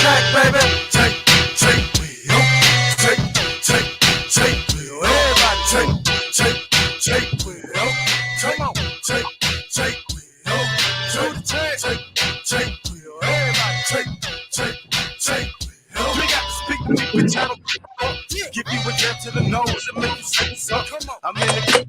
track, baby. Take, wheel. Take, wheel. Everybody take, wheel. Come on, take, wheel. Take, wheel. Everybody take, wheel. We got to speak to me with channel. Give you a jab to the nose and make you say something. I'm in the game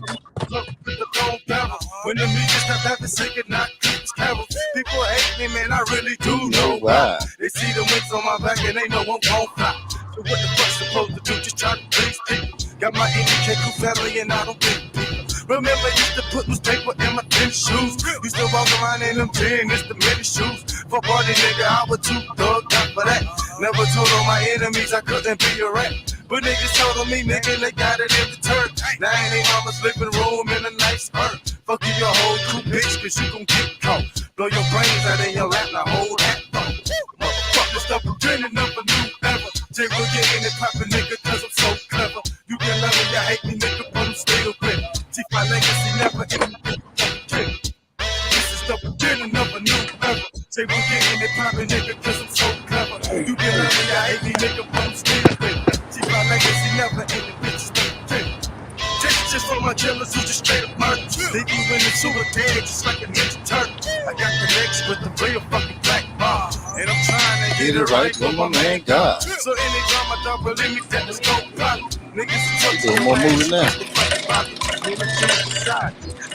with the long barrel. When the media stop having singing, not keeps carols. People hate me, man, I really do know why. They see the wings on my back and they know I'm gon' fly. So what the fuck's supposed to do? Just try to please people. Got my indicator family and I don't think people. Remember, used to put newspaper in my tennis shoes. Used to walk around in them tennis, the many shoes. For party nigga, I was too thugged out for that. Never told all my enemies I couldn't be a rat. But niggas told on me, nigga, they got it in return. Now ain't they mama's living room in a nice earth. Fuck you your whole crew, bitch, cause you gon' get caught. Blow your brains out in your lap, now hold that thought. Motherfucker, stop pretending of a new ever. Jay will get in and poppin', nigga, cause I'm so clever. You can love me, you hate me, nigga, but I'm still with it. Keep my legacy never in the This is the beginning of a new era. Jay will get in and poppin', nigga, cause I'm so clever. You can love me, you hate me, nigga, but I'm still with it. Keep my legacy never in the bitches, just for my killers who just straight up murder. They be winning to a dead just like a ninja turtle. I got the next with the real fucking black bar. And I'm trying to get it right with my man God. So anytime I don't believe me, that is no problem. Niggas There's more moving now.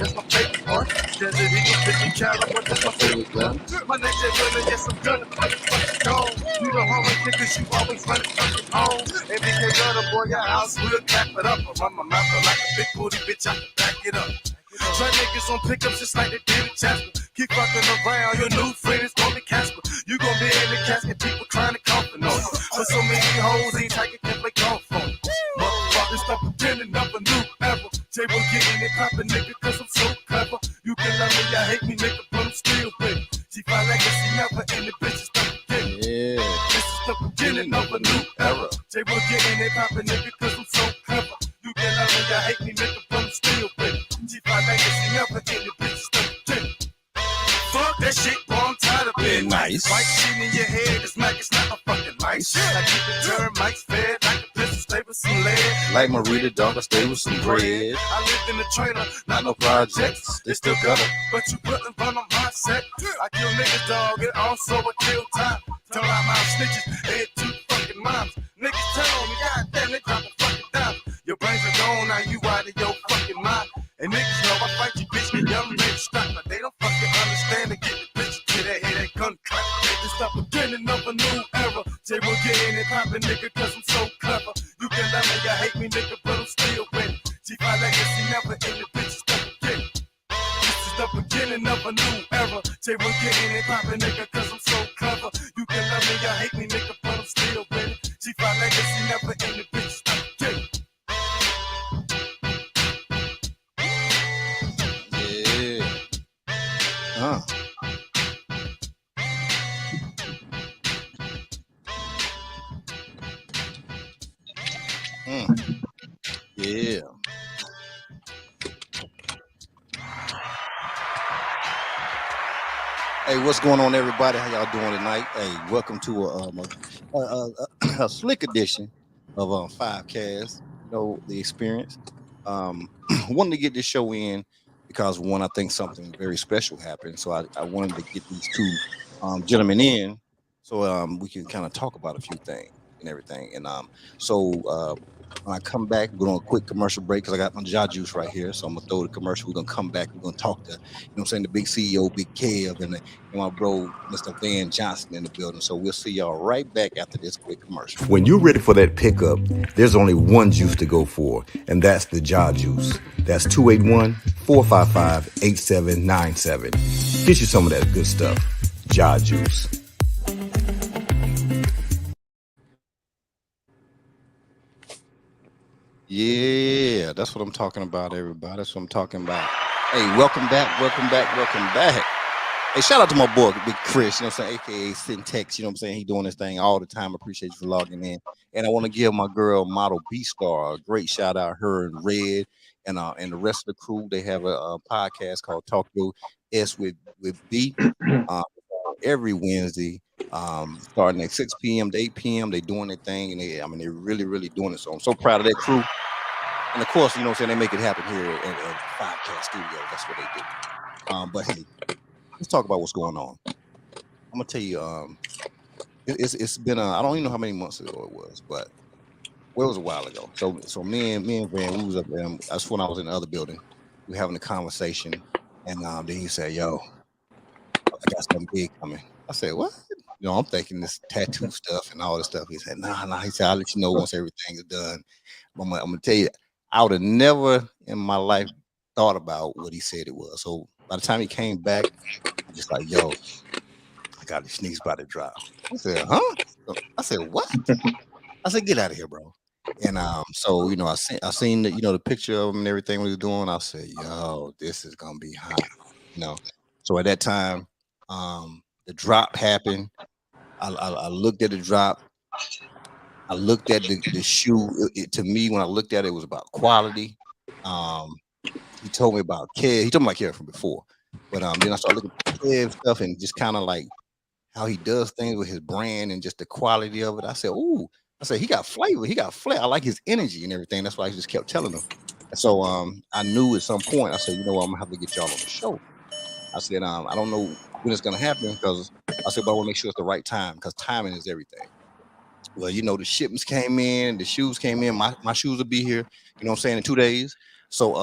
That's my favorite part. Desert Eagle 50 caliber, that's my favorite gun. My next day winner, yes, I'm gonna fucking go. You the homie niggas, you always run fucking home. And because you're the boy, your house will clap it up. I run my mouth like a big booty bitch, I can back it up. Try niggas on pickups just like they did in Jasper. Keep fucking around, your new friend is gonna be Casper. You gon' be in the casket, people trying to coffin on you. But so many hoes ain't like it can play golf on you. Motherfuckers stop pretending of a new era. Jay will get in it poppin', nigga, cause I'm so clever. You can love me, I hate me, nigga, but I'm still with it. See my legacy never in the bitches stop beginning. Yeah. This is the beginning of a new era. Jay will get in it poppin', nigga, cause I'm so clever. You can love me, I hate me, nigga, but I'm still with it. See my legacy never in the bitches stop beginning. Fuck that shit, boy, I'm tired of being nice. White shit in your head, it's like it's not a fucking nice. I keep the termites fed like a pistol, stay with some lead. Like Marita, dog, I stay with some bread. I lived in the trailer, Not no projects, they still got it. but you couldn't run on my set. I kill niggas, dog, and also I kill time. Tell out my snitches, they had 2 fucking moms. Niggas tell me, goddamn, they drop a fucking dime. Your brains are gone, now you out of your fucking mind. And niggas know I fight you, bitch, get young ready strap. But they don't fucking understand and get the bitch to that head, that gun clap. It's the beginning of a new era. Jay will get in and poppin', nigga, cause I'm so clever. You can love me, you hate me, nigga, but I'm still with it. G5 legacy never in the bitches the beginning. This is the beginning of a new era. Jay will get in and poppin', nigga, cause I'm so clever. You can love me, you hate me, nigga, but I'm still with it. G5 legacy never in the bitches the beginning. Yeah. Yeah. Hey, what's going on, everybody? How y'all doing tonight? Hey, welcome to a slick edition of 5Cast. You know, the experience. Wanted to get this show in because one, I think something very special happened. So I wanted to get these 2 gentlemen in so we can kind of talk about a few things and everything. And so when I come back, we're going to a quick commercial break because I got my jaw juice right here. So I'm going to throw the commercial. We're going to come back. We're going to talk to, you know what I'm saying, the big CEO, Big Kev, and my bro, Mr. Van Johnson in the building. So we'll see y'all right back after this quick commercial. When you're ready for that pickup, there's only one juice to go for, and that's the jaw juice. That's 281-455-8797. Get you some of that good stuff. Jaw juice. Yeah, that's what I'm talking about, everybody. That's what I'm talking about. Hey, welcome back, welcome back, welcome back. Hey, shout out to my boy, Big Chris, you know what I'm saying, a.k.a. Syntex, you know what I'm saying? He doing this thing all the time. Appreciate you for logging in. And I want to give my girl, Model B-Star, a great shout out, her and Red, and the rest of the crew. They have a podcast called Talk to S with B. every Wednesday, starting at 6 p.m. to 8 p.m. They doing their thing, and they're really, really doing it. So I'm so proud of that crew. And of course, you know what I'm saying, they make it happen here at 5K Studios. That's what they do. But hey, let's talk about what's going on. I'm gonna tell you, it's been I don't even know how many months ago it was, but well, it was a while ago. So me and Van, we was up there. That's when I was in the other building. We were having a conversation, and then he said, "Yo, I got something big coming." I said, "What?" You know, I'm thinking this tattoo stuff and all this stuff. He said, "Nah." He said, "I'll let you know once everything is done." But I'm gonna tell you, I would have never in my life thought about what he said it was. So by the time he came back, I'm just like, "Yo, I got these sneaks about to drop." I said, "Huh?" I said, "What?" I said, "Get out of here, bro." And so you know, I seen the, you know, the picture of him and everything we was doing. I said, "Yo, this is gonna be hot," you know. So at that time, the drop happened. I looked at the drop. I looked at the shoe. To me, when I looked at it, it was about quality. Um, he told me about Kev. He told me about Kev from before, but then I started looking at Kev stuff and just kind of like how he does things with his brand and just the quality of it. I said, "Ooh," I said, "He got flavor. He got flair. I like his energy and everything." That's why I just kept telling him. And so I knew at some point. I said, "You know what? I'm gonna have to get y'all on the show." I said, "I don't know when it's gonna happen because," I said, "but I want to make sure it's the right time because timing is everything." Well, you know, the shipments came in, the shoes came in. My shoes will be here, you know what I'm saying, in 2 days. So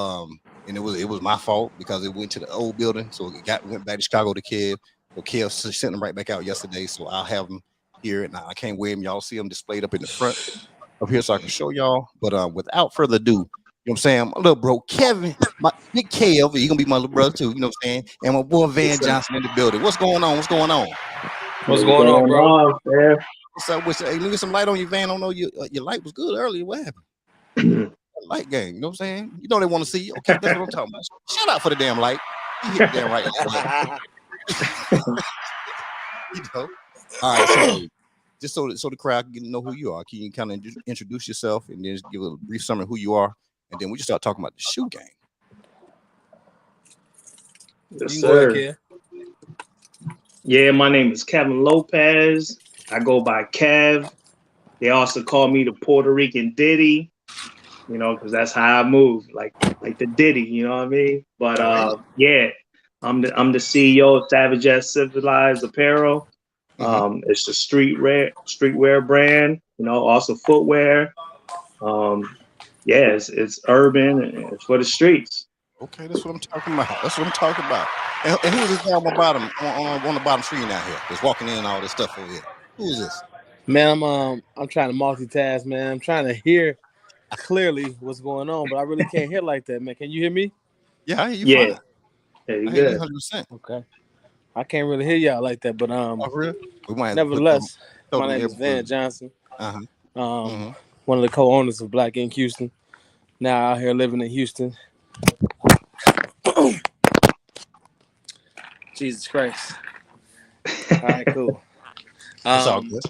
and it was my fault because it went to the old building. So it went back to Chicago to Kev. So Kev sent them right back out yesterday. So I'll have them here, and I can't wear them. Y'all see them displayed up in the front up here so I can show y'all. But without further ado, you know what I'm saying? My little bro Kevin, my big Kev, he gonna be my little brother too, you know what I'm saying? And my boy Van Johnson in the building. What's going on? What's going on? What's going on, bro? Man? What's up? Hey, let me get some light on your Van. I don't know, your light was good earlier. What happened? Light game, you know what I'm saying? You know they want to see you. Okay, that's what I'm talking about. Shout out for the damn light. You hit the damn right. You know. All right, so just so the crowd can get to know who you are, can you kind of introduce yourself and then just give a brief summary of who you are, and then we just start talking about the shoe game. Yes, you can go ahead, sir. kid. Yeah, my name is Kevin Lopez. I go by Kev. They also call me the Puerto Rican Diddy, you know, because that's how I move, like the Diddy, you know what I mean? But yeah, I'm the CEO of Savage Yet Civilized Apparel. It's a streetwear brand, you know, also footwear. Yeah, it's urban and it's for the streets. Okay, that's what I'm talking about. That's what I'm talking about. And who is this guy on the bottom on the bottom screen out here that's walking in all this stuff over here? Who is this? Man, I'm trying to multitask, man. I'm trying to hear clearly what's going on, but I really can't hear like that, man. Can you hear me? Yeah, I hear you Yeah, fine. yeah, you I hear you good. 100%. Okay. I can't really hear y'all like that, but Oh, for real? We might have to nevertheless, throw my them name is Van earbuds. Johnson. Uh-huh. One of the co-owners of Black Ink Houston. Now out here living in Houston. Jesus Christ. All right, cool. It's all good.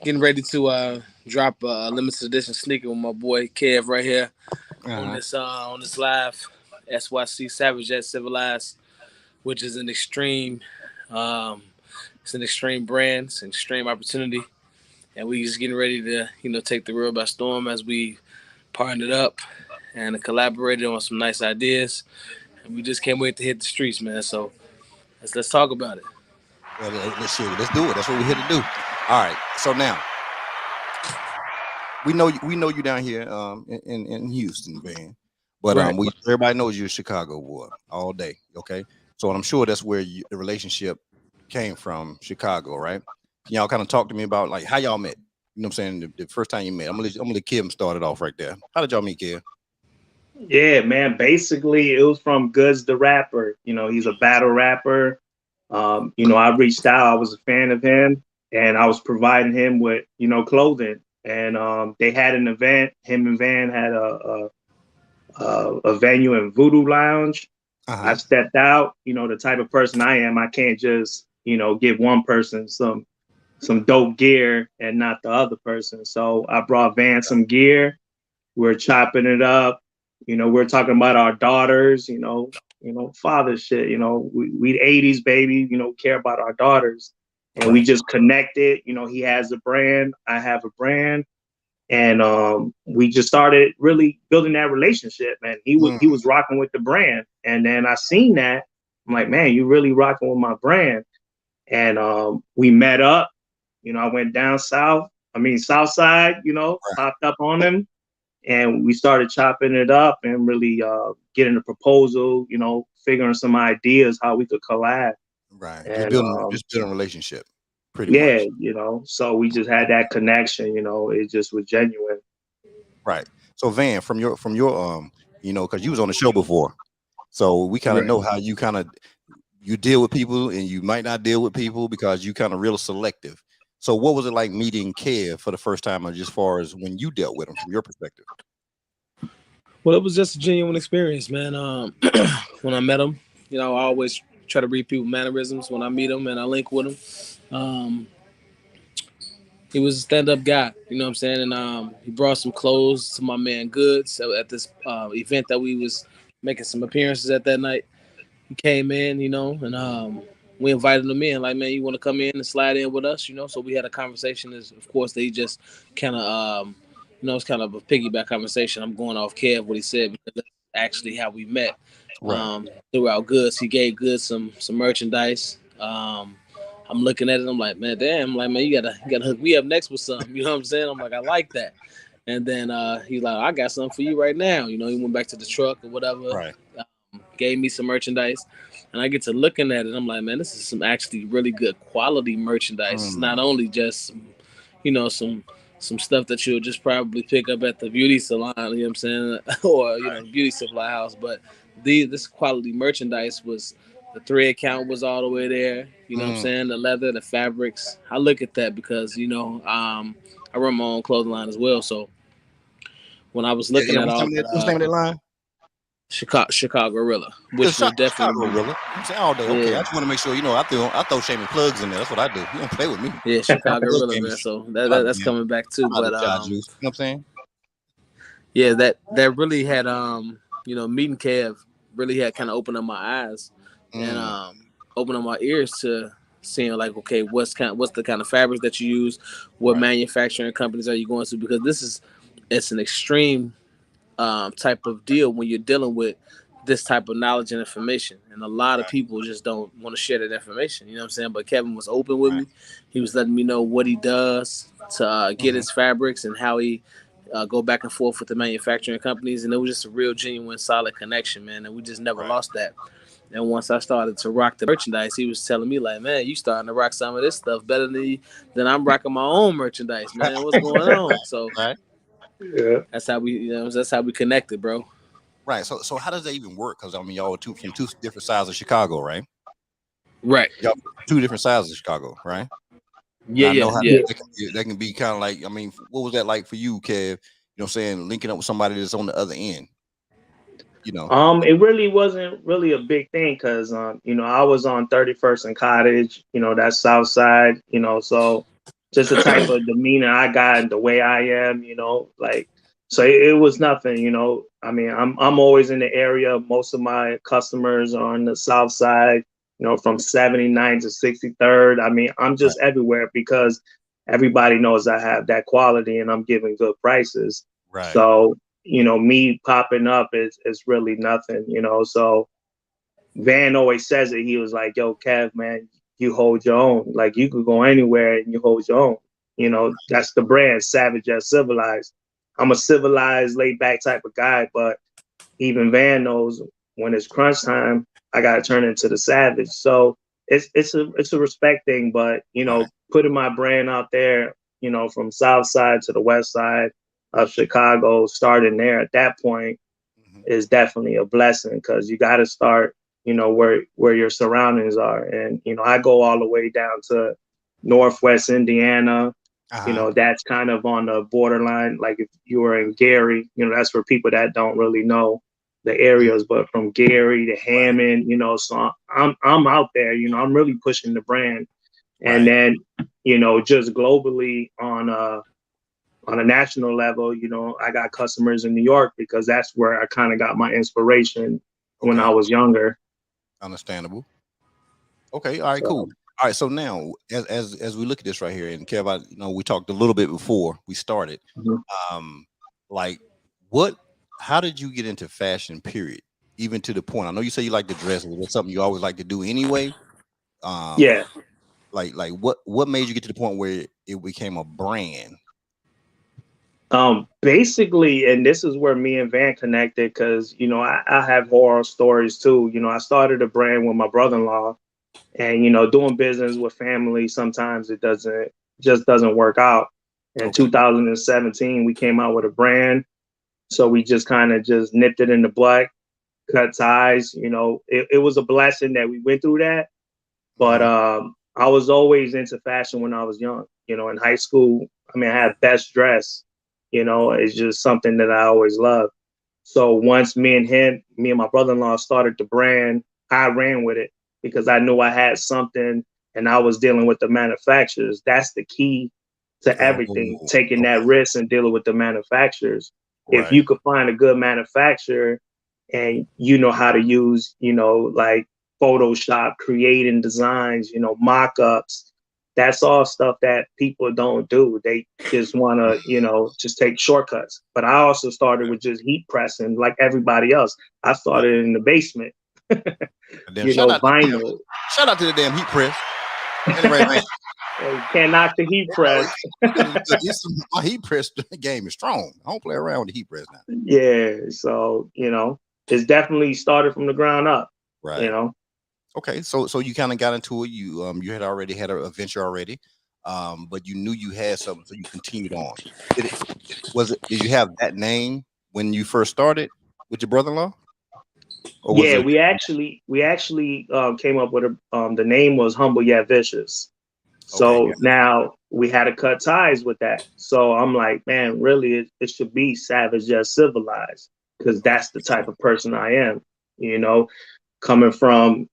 Getting ready to drop a limited edition sneaker with my boy Kev right here on this live SYC Savage Yet Civilized, which is an extreme it's an extreme brand, it's an extreme opportunity. And we just getting ready to, take the world by storm as we partnered up and collaborated on some nice ideas. And we just can't wait to hit the streets, man. So let's talk about it. Well, let's do it. That's what we're here to do. All right. So now we know you down here in Houston, Van. But Right. everybody knows you're a Chicago boy all day. Okay. So I'm sure that's where the relationship came from, Chicago, right? Can y'all kind of talk to me about like how y'all met? You know what I'm saying? The first time you met. I'm gonna let Kim start it off right there. How did y'all meet, Kim? Yeah, man. Basically, it was from Goods the rapper. You know, he's a battle rapper. You know, I reached out. I was a fan of him, and I was providing him with, you know, clothing. And they had an event. Him and Van had a venue in Voodoo Lounge. I stepped out. You know, the type of person I am, I can't just, you know, give one person some dope gear and not the other person. So I brought Van some gear. We're chopping it up. You know, we're talking about our daughters. You know, father shit. We 80s baby, care about our daughters. And we Right. just connected. He has a brand, I have a brand. And we just started really building that relationship. Man, he was rocking with the brand. And then I seen that. I'm like, man, you really rocking with my brand. And we met up. I went down south side, popped up on him, and we started chopping it up and really getting a proposal, figuring some ideas how we could collab. Right. Just And building a relationship, pretty yeah, much. so we just had that connection, it just was genuine. Right. So Van, from your because you was on the show before, so we kind of Right. know how you deal with people and you might not deal with people because you kind of real selective. So what was it like meeting Kev for the first time, or just far as when you dealt with him from your perspective? Well, it was just a genuine experience, man. When I met him, I always try to read people's mannerisms when I meet them and I link with him. He was a stand-up guy, you know what I'm saying? And he brought some clothes to my man Goods at this event that we was making some appearances at that night. He came in, and we invited him in. Like, man, you want to come in and slide in with us, So we had a conversation. Of course, they just kind of, it's kind of a piggyback conversation. I'm going off Kev what he said because that's actually how we met. Right. Throughout Goods, he gave Goods some merchandise. I'm looking at it. I'm like, man, damn. I'm like, man, you gotta hook me up next with something. You know what I'm saying? I'm like, I like that. And then he's like, I got something for you right now. He went back to the truck or whatever. Right. Gave me some merchandise, and I get to looking at it. I'm like, man, this is some actually really good quality merchandise. It's not only just, some stuff that you'll just probably pick up at the beauty salon. You know what I'm saying, or beauty supply house. But this quality merchandise was. The thread count was all the way there. You know what I'm saying? The leather, the fabrics. I look at that because, I run my own clothing line as well. So when I was looking at all that, What's the name of that line? Chicago Gorilla, which will definitely Chicago Gorilla. I'm saying all day. Okay, yeah. I just want to make sure I throw shaming plugs in there. That's what I do. You don't play with me. Yeah, Chicago Gorilla, man. So that's coming back too. But you know what I'm saying? Yeah, that really had meeting Kev really had kind of opened up my eyes and opened up my ears to seeing like, okay, what's the kind of fabrics that you use, what manufacturing companies are you going to, because it's an extreme type of deal when you're dealing with this type of knowledge and information, and a lot of people just don't want to share that information. You know what I'm saying? But Kevin was open with me. He was letting me know what he does to get his fabrics and how he go back and forth with the manufacturing companies, and it was just a real genuine solid connection, man, and we just never lost that. And once I started to rock the merchandise, he was telling me like, man, you starting to rock some of this stuff better than I'm rocking my own merchandise, man. What's going on? So yeah, that's how we connected, bro. Right. So how does that even work? Because I mean, y'all are from two different sides of Chicago, right? Right. Y'all two different sides of Chicago, right? Yeah, I know how yeah. that can be kind of like. I mean, what was that like for you, Kev? You know what I'm saying? Linking up with somebody that's on the other end. It really wasn't really a big thing because I was on 31st and Cottage, that's South Side, so just the type of demeanor I got and the way I am, like, so it was nothing, I mean, I'm always in the area. Most of my customers are on the South Side, from 79 to 63rd. I mean, I'm just everywhere because everybody knows I have that quality and I'm giving good prices. Right. So, me popping up is really nothing, so Van always says it. He was like, yo, Kev, man, you hold your own. Like, you could go anywhere and you hold your own. That's the brand, Savage Yet Civilized. I'm a civilized, laid back type of guy, but even Van knows when it's crunch time, I got to turn into the savage. So it's a respect thing, but, putting my brand out there, from South Side to the West Side of Chicago, starting there at that point is definitely a blessing because you got to start, where your surroundings are. And, I go all the way down to Northwest Indiana. That's kind of on the borderline. Like if you were in Gary, that's for people that don't really know the areas, but from Gary to Hammond, so I'm out there, I'm really pushing the brand. And then, just globally on a national level, I got customers in New York because that's where I kind of got my inspiration when I was younger. Understandable. Okay, all right, So, cool. All right, so now as we look at this right here, and Kev, we talked a little bit before we started. mhm. Like, what? How did you get into fashion? Period. Even to the point, I know you say you like to dress. Was it something you always like to do anyway? Um, Yeah. like what made you get to the point where it became a brand? Basically, and this is where me and Van connected because, I have horror stories too. I started a brand with my brother-in-law, and, doing business with family, sometimes it just doesn't work out. In Okay, 2017, we came out with a brand. So we just kind of just nipped it in the butt, cut ties. It was a blessing that we went through that. But hmm I was always into fashion when I was young. In high school, I mean, I had best dress. It's just something that I always loved. So once me and my brother-in-law started the brand, I ran with it because I knew I had something and I was dealing with the manufacturers. That's the key to Oh, everything, taking okay, that risk and dealing with the manufacturers. If right, you could find a good manufacturer and you know how to use, like Photoshop, creating designs, mock-ups, that's all stuff that people don't do. They just want to, just take shortcuts. But I also started with just heat pressing like everybody else. I right. started in the basement, Damn, shout out to the damn, vinyl. shout out to the damn heat press. Anyway, man, You can't knock the heat press. my heat press game is strong. I don't play around with the heat press now. Yeah. So, it's definitely started from the ground up, you Right. know. Okay, so you kind of got into it. You had already had a venture already, but you knew you had something, so you continued on. Did it did you have that name when you first started with your brother-in-law, or was Yeah, it we actually came up with the name was Humble Yet Vicious. okay? So now we had to cut ties with that. So I'm like, man, really, it should be Savage Yet Civilized because that's the type of person I am. You know, coming from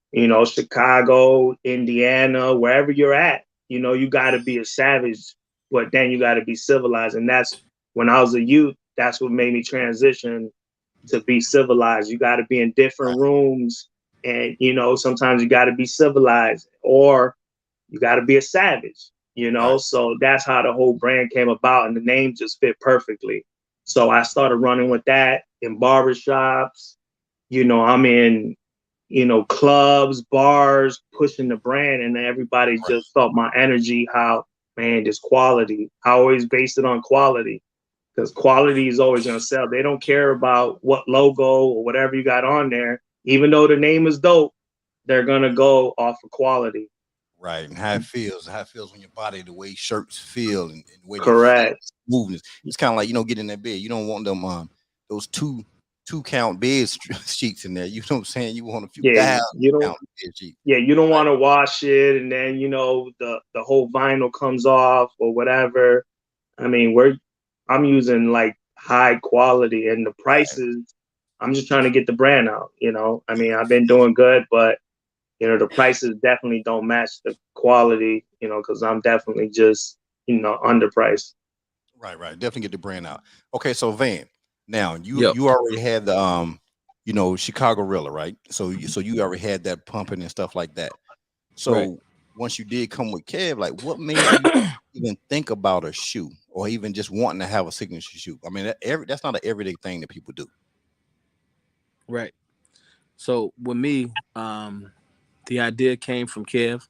Chicago, Indiana, wherever you're at, you got to be a savage, but then you got to be civilized. And that's when I was a youth. That's what made me transition to be civilized. You got to be in different rooms, and sometimes you got to be civilized, or you got to be a savage. Right, So that's how the whole brand came about, and the name just fit perfectly. So I started running with that in barbershops. I'm in clubs, bars, pushing the brand, and everybody right, just felt my energy. How, man, this quality. I always based it on quality because quality is always going to sell. They don't care about what logo or whatever you got on there. Even though the name is dope, they're going to go off of quality. right. And how it feels when your body, the way shirts feel, and the way they fit, Correct. movements. It's kind of like getting in that bed. You don't want them those two count bed sheets in there. You know what I'm saying? You want a few Yeah, thousand you don't. count bed sheets. Yeah, you don't want to wash it, and then the whole vinyl comes off or whatever. I mean, I'm using like high quality, and the Right. prices. I'm just trying to get the brand out. I mean, I've been doing good, but the prices definitely don't match the quality. Because I'm definitely just underpriced. Right. Definitely get the brand out. Okay, so Van, now you Yep. you already had the Chicago Rilla, right? So you already had that pumping and stuff like that. Right. So once you did come with Kev, like what made you even think about a shoe or even just wanting to have a signature shoe? I mean, that's not an everyday thing that people do. Right. So with me, the idea came from Kev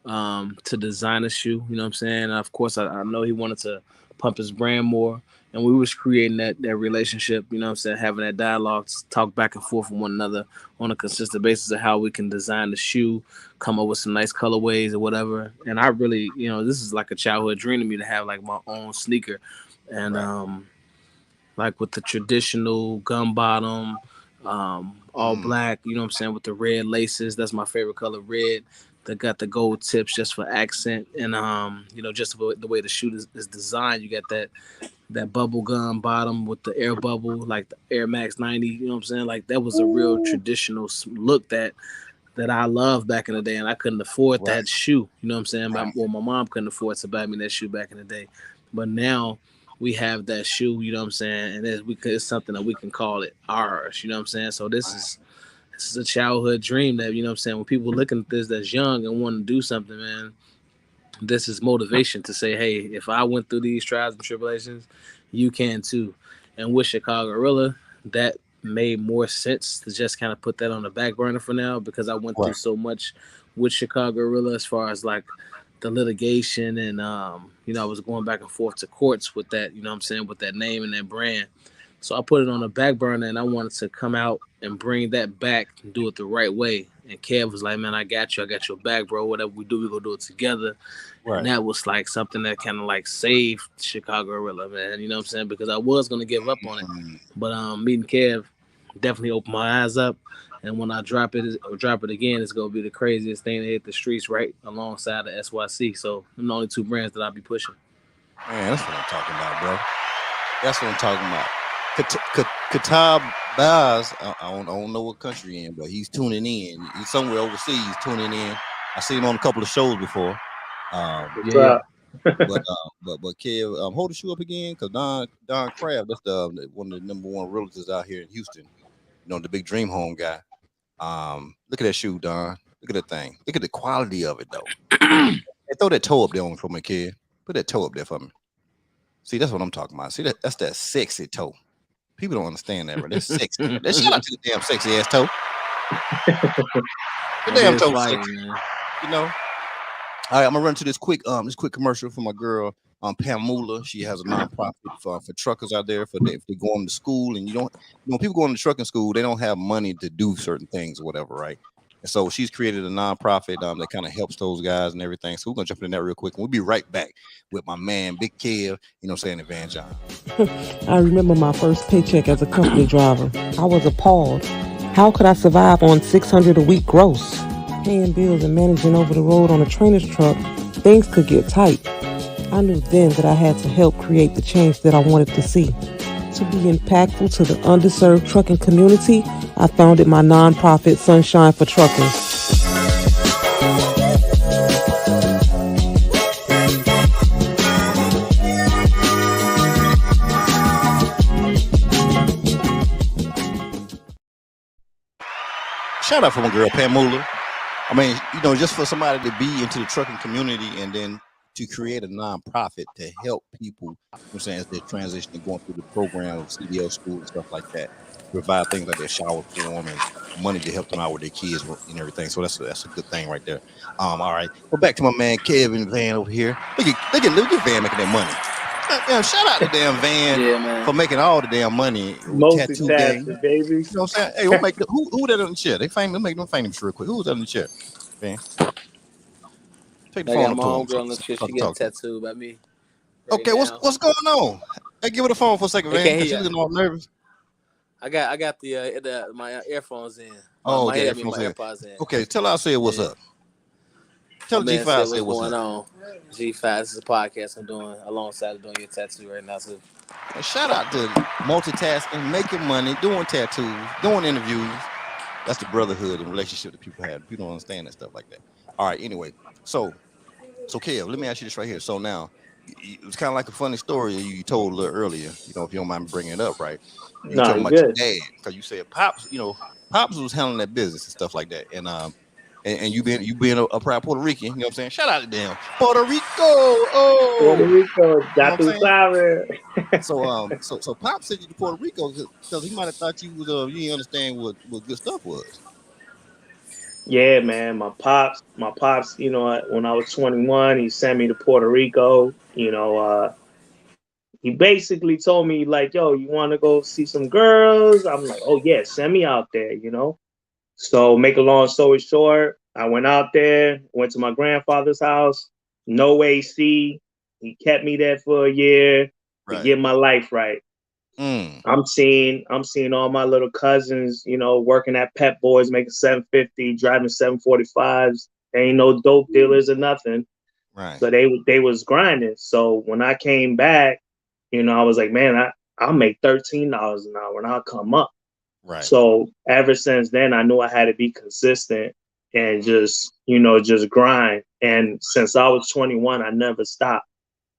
to design a shoe. You know what I'm saying? And of course, I know he wanted to pump his brand more. And we was creating that relationship, you know what I'm saying, having that dialogue, talk back and forth with one another on a consistent basis of how we can design the shoe, come up with some nice colorways or whatever. And I really, this is like a childhood dream to me to have like my own sneaker. And Right. like with the traditional gum bottom, all Mm, black, you know what I'm saying, with the red laces. That's my favorite color, red. They got the gold tips just for accent. And just the way the shoe is designed, you got that bubble gum bottom with the air bubble, like the Air Max 90, you know what I'm saying? Like that was a real traditional look that I loved back in the day, and I couldn't afford right. that shoe. You know what I'm saying? Right. Well, my mom couldn't afford to buy me that shoe back in the day, but now we have that shoe. You know what I'm saying? And it's something that we can call it ours. You know what I'm saying? So this Right. is this is a childhood dream that, you know what I'm saying, when people looking at this that's young and want to do something, man, this is motivation to say, hey, if I went through these trials and tribulations, you can too. And with Chicago Gorilla, that made more sense to just kind of put that on the back burner for now, because I went through Right. so much with Chicago Gorilla as far as like the litigation and I was going back and forth to courts with that, you know what I'm saying, with that name and that brand. So I put it on the back burner, and I wanted to come out and bring that back and do it the right way. And Kev was like, man, I got you. I got your back, bro. Whatever we do, we gonna do it together. And Right. that was like something that kind of like saved Chicago Gorilla, man. You know what I'm saying? Because I was gonna give up on it, Mm. but meeting Kev definitely opened my eyes up. And when I drop it again, it's gonna be the craziest thing to hit the streets right alongside the SYC. So them the only two brands that I'll be pushing. Man, that's what I'm talking about, bro. That's what I'm talking about. Katab Baz, I don't know what country he in, but he's tuning in. He's somewhere overseas tuning in. I seen him on a couple of shows before. Yeah. But Kev, hold the shoe up again, cause Don Crabb, that's one of the number one realtors out here in Houston. You know, the big dream home guy. Look at that shoe, Don. Look at that thing. Look at the quality of it, though. Hey, throw that toe up there on for me, kid. Put that toe up there for me. See, that's what I'm talking about. See, that's that sexy toe. People don't understand that, bro. That's sexy. That shout out to the damn sexy ass toe. The damn toe sexy. Man. You know. All right, I'm gonna run to this quick commercial for my girl, Pamela. She has a nonprofit for truckers out there if they're going to school, and people going to trucking school, they don't have money to do certain things or whatever, right? And so she's created a nonprofit that kind of helps those guys and everything. So we're gonna jump into that real quick, and we'll be right back with my man, Big Kev, you know what I'm saying, and Van John. I remember my first paycheck as a company driver. I was appalled. How could I survive on $600 a week gross? Paying bills and managing over the road on a trainer's truck, things could get tight. I knew then that I had to help create the change that I wanted to see. To be impactful to the underserved trucking community, I founded my nonprofit Sunshine for Truckers. Shout out for my girl, Pamela. I mean, just for somebody to be into the trucking community and then to create a nonprofit to help people, you know what I'm saying, as they're transitioning, going through the program of CDL school and stuff like that, provide things like their shower form and money to help them out with their kids and everything. So that's a good thing right there. All right, well, back to my man Kevin Van over here. Look at Van making that money. Damn, shout out to damn Van for making all the damn money. Multitasking, baby. You know what I'm saying? Hey, who that on the chair? They make them famous real quick. Who's that on the chair? Van. Take the phone up my to him. homegirl on the chair. She got tattooed by me. Okay, what's going on? Hey, give her the phone for a second, Van. She's getting all nervous. I got my earphones in. Oh, my AirPods in. Okay, tell her I said what's up. Tell G5 I said what's going on. G5, this is a podcast I'm doing alongside doing your tattoo right now. So shout out to multitasking, making money, doing tattoos, doing interviews. That's the brotherhood and relationship that people have. People don't understand that stuff like that. All right, anyway. So Kev, let me ask you this right here. So now, it was kind of like a funny story you told a little earlier, if you don't mind bringing it up, right? You talking about your dad, because you said Pops was handling that business and stuff like that. And you being a proud Puerto Rican, you know what I'm saying? Shout out to them. Puerto Rico. Oh, Puerto Rico, got to So Pops sent you to Puerto Rico because he might have thought you didn't understand what good stuff was. Yeah, man. My pops, when I was 21, he sent me to Puerto Rico. He basically told me, like, yo, you want to go see some girls? I'm like, oh, yeah, send me out there, So make a long story short, I went out there, went to my grandfather's house, no AC. He kept me there for a year to get my life right. I'm seeing all my little cousins, working at Pep Boys, making $750, driving 745s. There ain't no dope dealers or nothing. Right. So they was grinding. So when I came back, I was like, man, I'll make $13 an hour and I'll come up. Right. So ever since then, I knew I had to be consistent and just grind. And since I was 21, I never stopped.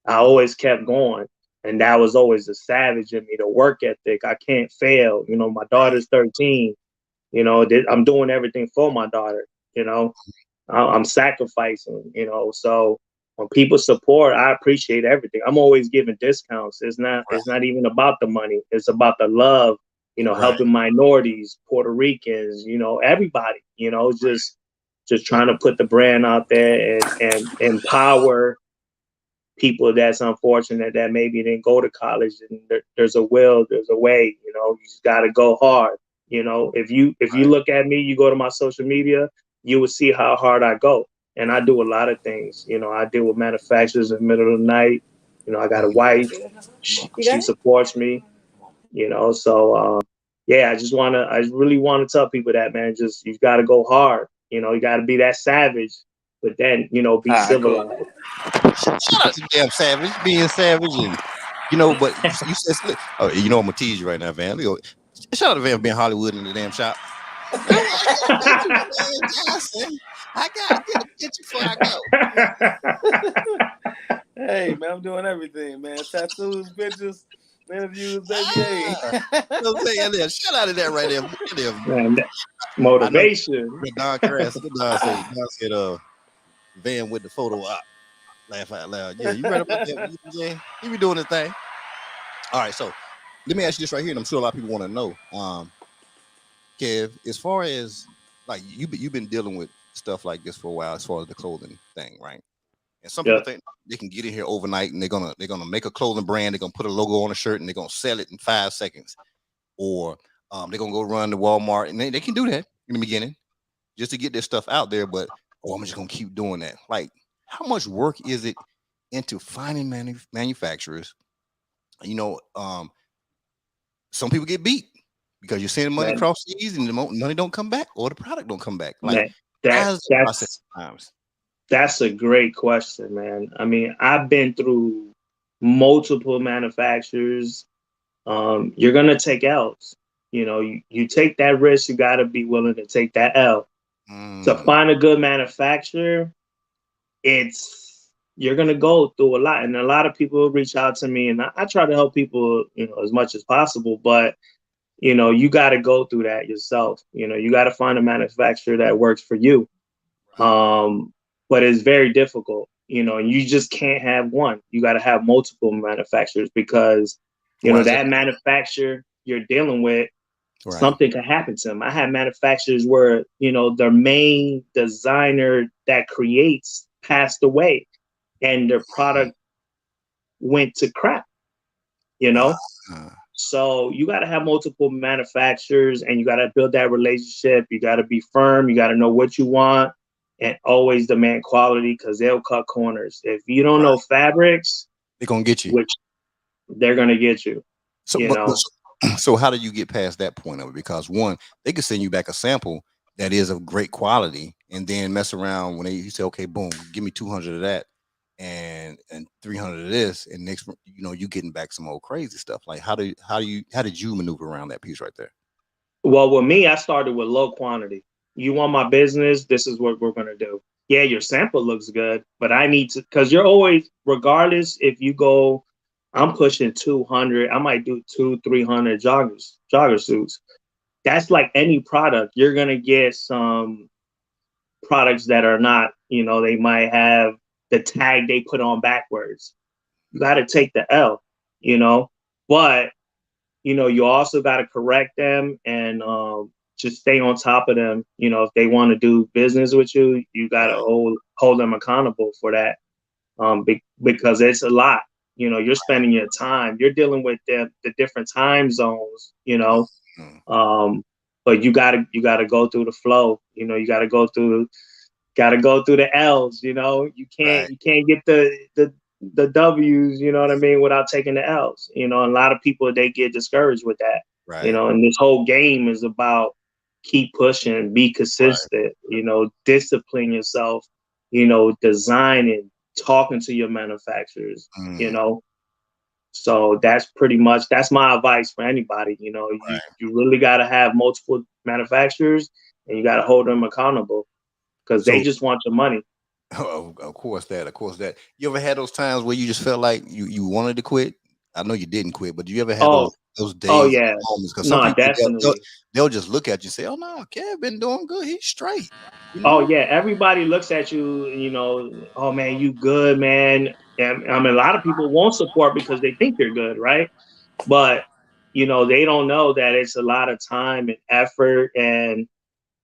I always kept going. And that was always the savage in me, the work ethic. I can't fail. My daughter's 13. You know, I'm doing everything for my daughter. You know, I'm sacrificing. You know, so when people support, I appreciate everything. I'm always giving discounts. It's not even about the money. It's about the love. You know, helping minorities, Puerto Ricans. You know, everybody. You know, just trying to put the brand out there and empower people that's unfortunate that maybe didn't go to college. And there's a will, there's a way. You know, you just got to go hard. You know, if you look at me, you go to my social media, you will see how hard I go. And I do a lot of things. You know, I deal with manufacturers in the middle of the night. You know, I got a wife. She supports me. You know, so yeah, I really want to tell people that, man, just you got to go hard. You know, you got to be that savage, but then, you know, be civilized. Shout out to damn Savage, being savage, and you know, but you said slick. Oh, you know I'm gonna tease you right now, Van. Shout out to Van being Hollywood in the damn shop. I gotta get a picture before I go. Hey man, I'm doing everything, man. Tattoos, pictures, interviews, baby. Hey. Shout out to that right there. Man, motivation. Don Crass, Don said, Van with the photo op. Laugh out loud. Yeah, you right about that. He be doing his thing. All right, so let me ask you this right here, and I'm sure a lot of people want to know. Kev, as far as like you've been dealing with stuff like this for a while, as far as the clothing thing, right? And some people think they can get in here overnight and they're gonna make a clothing brand, they're gonna put a logo on a shirt and they're gonna sell it in 5 seconds. Or they're gonna go run to Walmart, and they can do that in the beginning just to get their stuff out there, but I'm just gonna keep doing that. Like, how much work is it into finding manufacturers? You know, some people get beat because you're sending money across seas and the money don't come back or the product don't come back. Like, that's a great question, man. I mean, I've been through multiple manufacturers. You're gonna take L's. You know, you take that risk, you gotta be willing to take that L. To find a good manufacturer, you're gonna go through a lot. And a lot of people reach out to me, and I try to help people, you know, as much as possible, but you know, you gotta go through that yourself. You know, you gotta find a manufacturer that works for you. But it's very difficult, you know, and you just can't have one. You got to have multiple manufacturers because, you know, that manufacturer you're dealing with, something could happen to them. I had manufacturers where, you know, their main designer that creates passed away and their product went to crap, you know? So you got to have multiple manufacturers and you got to build that relationship. You got to be firm. You got to know what you want. And always demand quality because they'll cut corners. If you don't know fabrics, they're gonna get you. Which they're gonna get you. So, so how do you get past that point of it? Because one, they could send you back a sample that is of great quality, and then mess around when you say, okay, boom, give me 200 of that, and 300 of this, and next, you know, you getting back some old crazy stuff. Like, how did you maneuver around that piece right there? Well, with me, I started with low quantity. You want my business? This is what we're going to do. Yeah, your sample looks good, but I need to, because you're always, regardless if you go, I'm pushing 200, I might do 200-300 jogger suits. That's like any product. You're going to get some products that are not, you know, they might have the tag they put on backwards. You got to take the L, you know, but, you know, you also got to correct them and, just stay on top of them. You know, if they want to do business with you, you got to hold them accountable for that. Because it's a lot. You know, you're spending your time. You're dealing with the different time zones. You know, but you gotta go through the flow. You know, you gotta go through the L's. You know, you can't get the W's. You know what I mean, without taking the L's. You know, and a lot of people, they get discouraged with that. You know, and this whole game is about keep pushing, be consistent, you know, discipline yourself, you know, designing, talking to your manufacturers, you know. So that's my advice for anybody. You know, you really got to have multiple manufacturers and you got to hold them accountable because they just want your money. Oh, of course that. You ever had those times where you just felt like you wanted to quit? I know you didn't quit, but do you ever have those those days, Oh yeah, moments. Because some no, people definitely. they'll just look at you and say, "Oh no, Kev been doing good. He's straight." You Oh know? yeah, everybody looks at you, you know, oh man, you good, man. And I mean, a lot of people won't support because they think you're good, right? But you know, they don't know that it's a lot of time and effort, and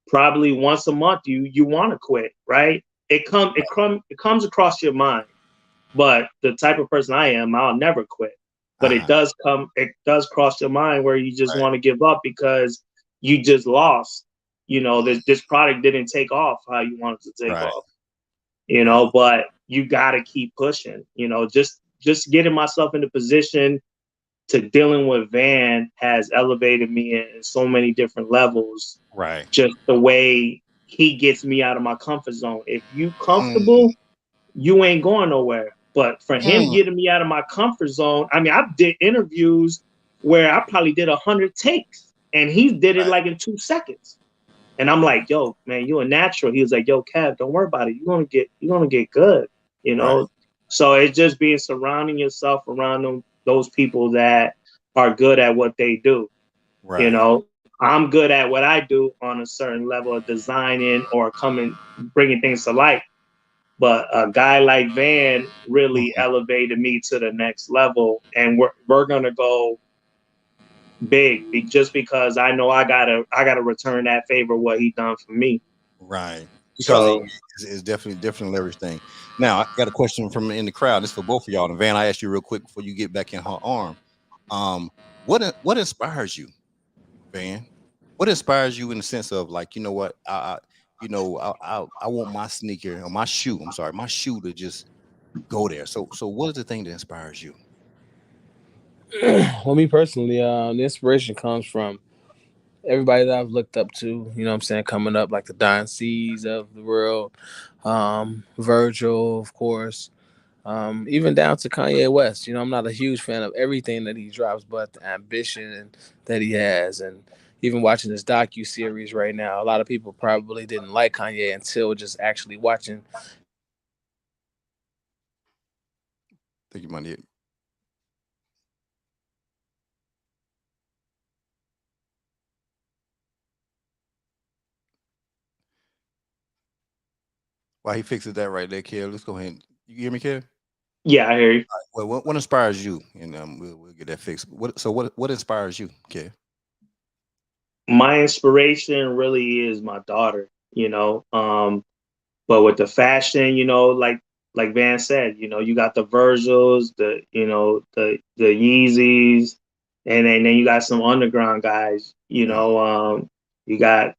probably once a month you want to quit, right? It comes across your mind. But the type of person I am, I'll never quit. But it does cross your mind where you just Right. want to give up because you just lost. You know, this product didn't take off how you wanted to take Right. off. You Right. know, but you got to keep pushing. You know, just getting myself in the position to dealing with Van has elevated me in so many different levels. Right. Just the way he gets me out of my comfort zone. If you Mm, comfortable, you ain't going nowhere. But for him mm, getting me out of my comfort zone, I mean, I did interviews where I probably did 100 takes, and he did it right. like in 2 seconds. And I'm like, yo, man, you a natural. He was like, yo, Kev, don't worry about it. You're gonna get good, you Right. know. So it's just being surrounding yourself around those people that are good at what they do. You Right. know, I'm good at what I do on a certain level of designing or bringing things to life. But a guy like Van really Mhm. elevated me to the next level, and we're gonna go big just because I know I gotta return that favor what he done for me. Right. Because So it's definitely leverage thing. Now I got a question from in the crowd. This is for both of y'all. And Van, I asked you real quick before you get back in her arm. What inspires you, Van? What inspires you in the sense of like, you know what, I want my sneaker or my shoe. I'm sorry, my shoe to just go there. So what is the thing that inspires you? Well, me personally, the inspiration comes from everybody that I've looked up to, you know what I'm saying, coming up, like the Don C's of the world, Virgil, of course, even down to Kanye West. You know, I'm not a huge fan of everything that he drops, but the ambition that he has. And even watching this docu-series right now, a lot of people probably didn't like Kanye until just actually watching. I think you might need. While he fixes that right there, Kev, let's go ahead. You hear me, Kev? yeah, I hear you. Well, what inspires you? And we'll get that fixed. What inspires you, Kev? My inspiration really is my daughter, you know. But with the fashion, you know, like Van said, you know, you got the Virgils, the Yeezys, and then you got some underground guys, you Mm, know. You got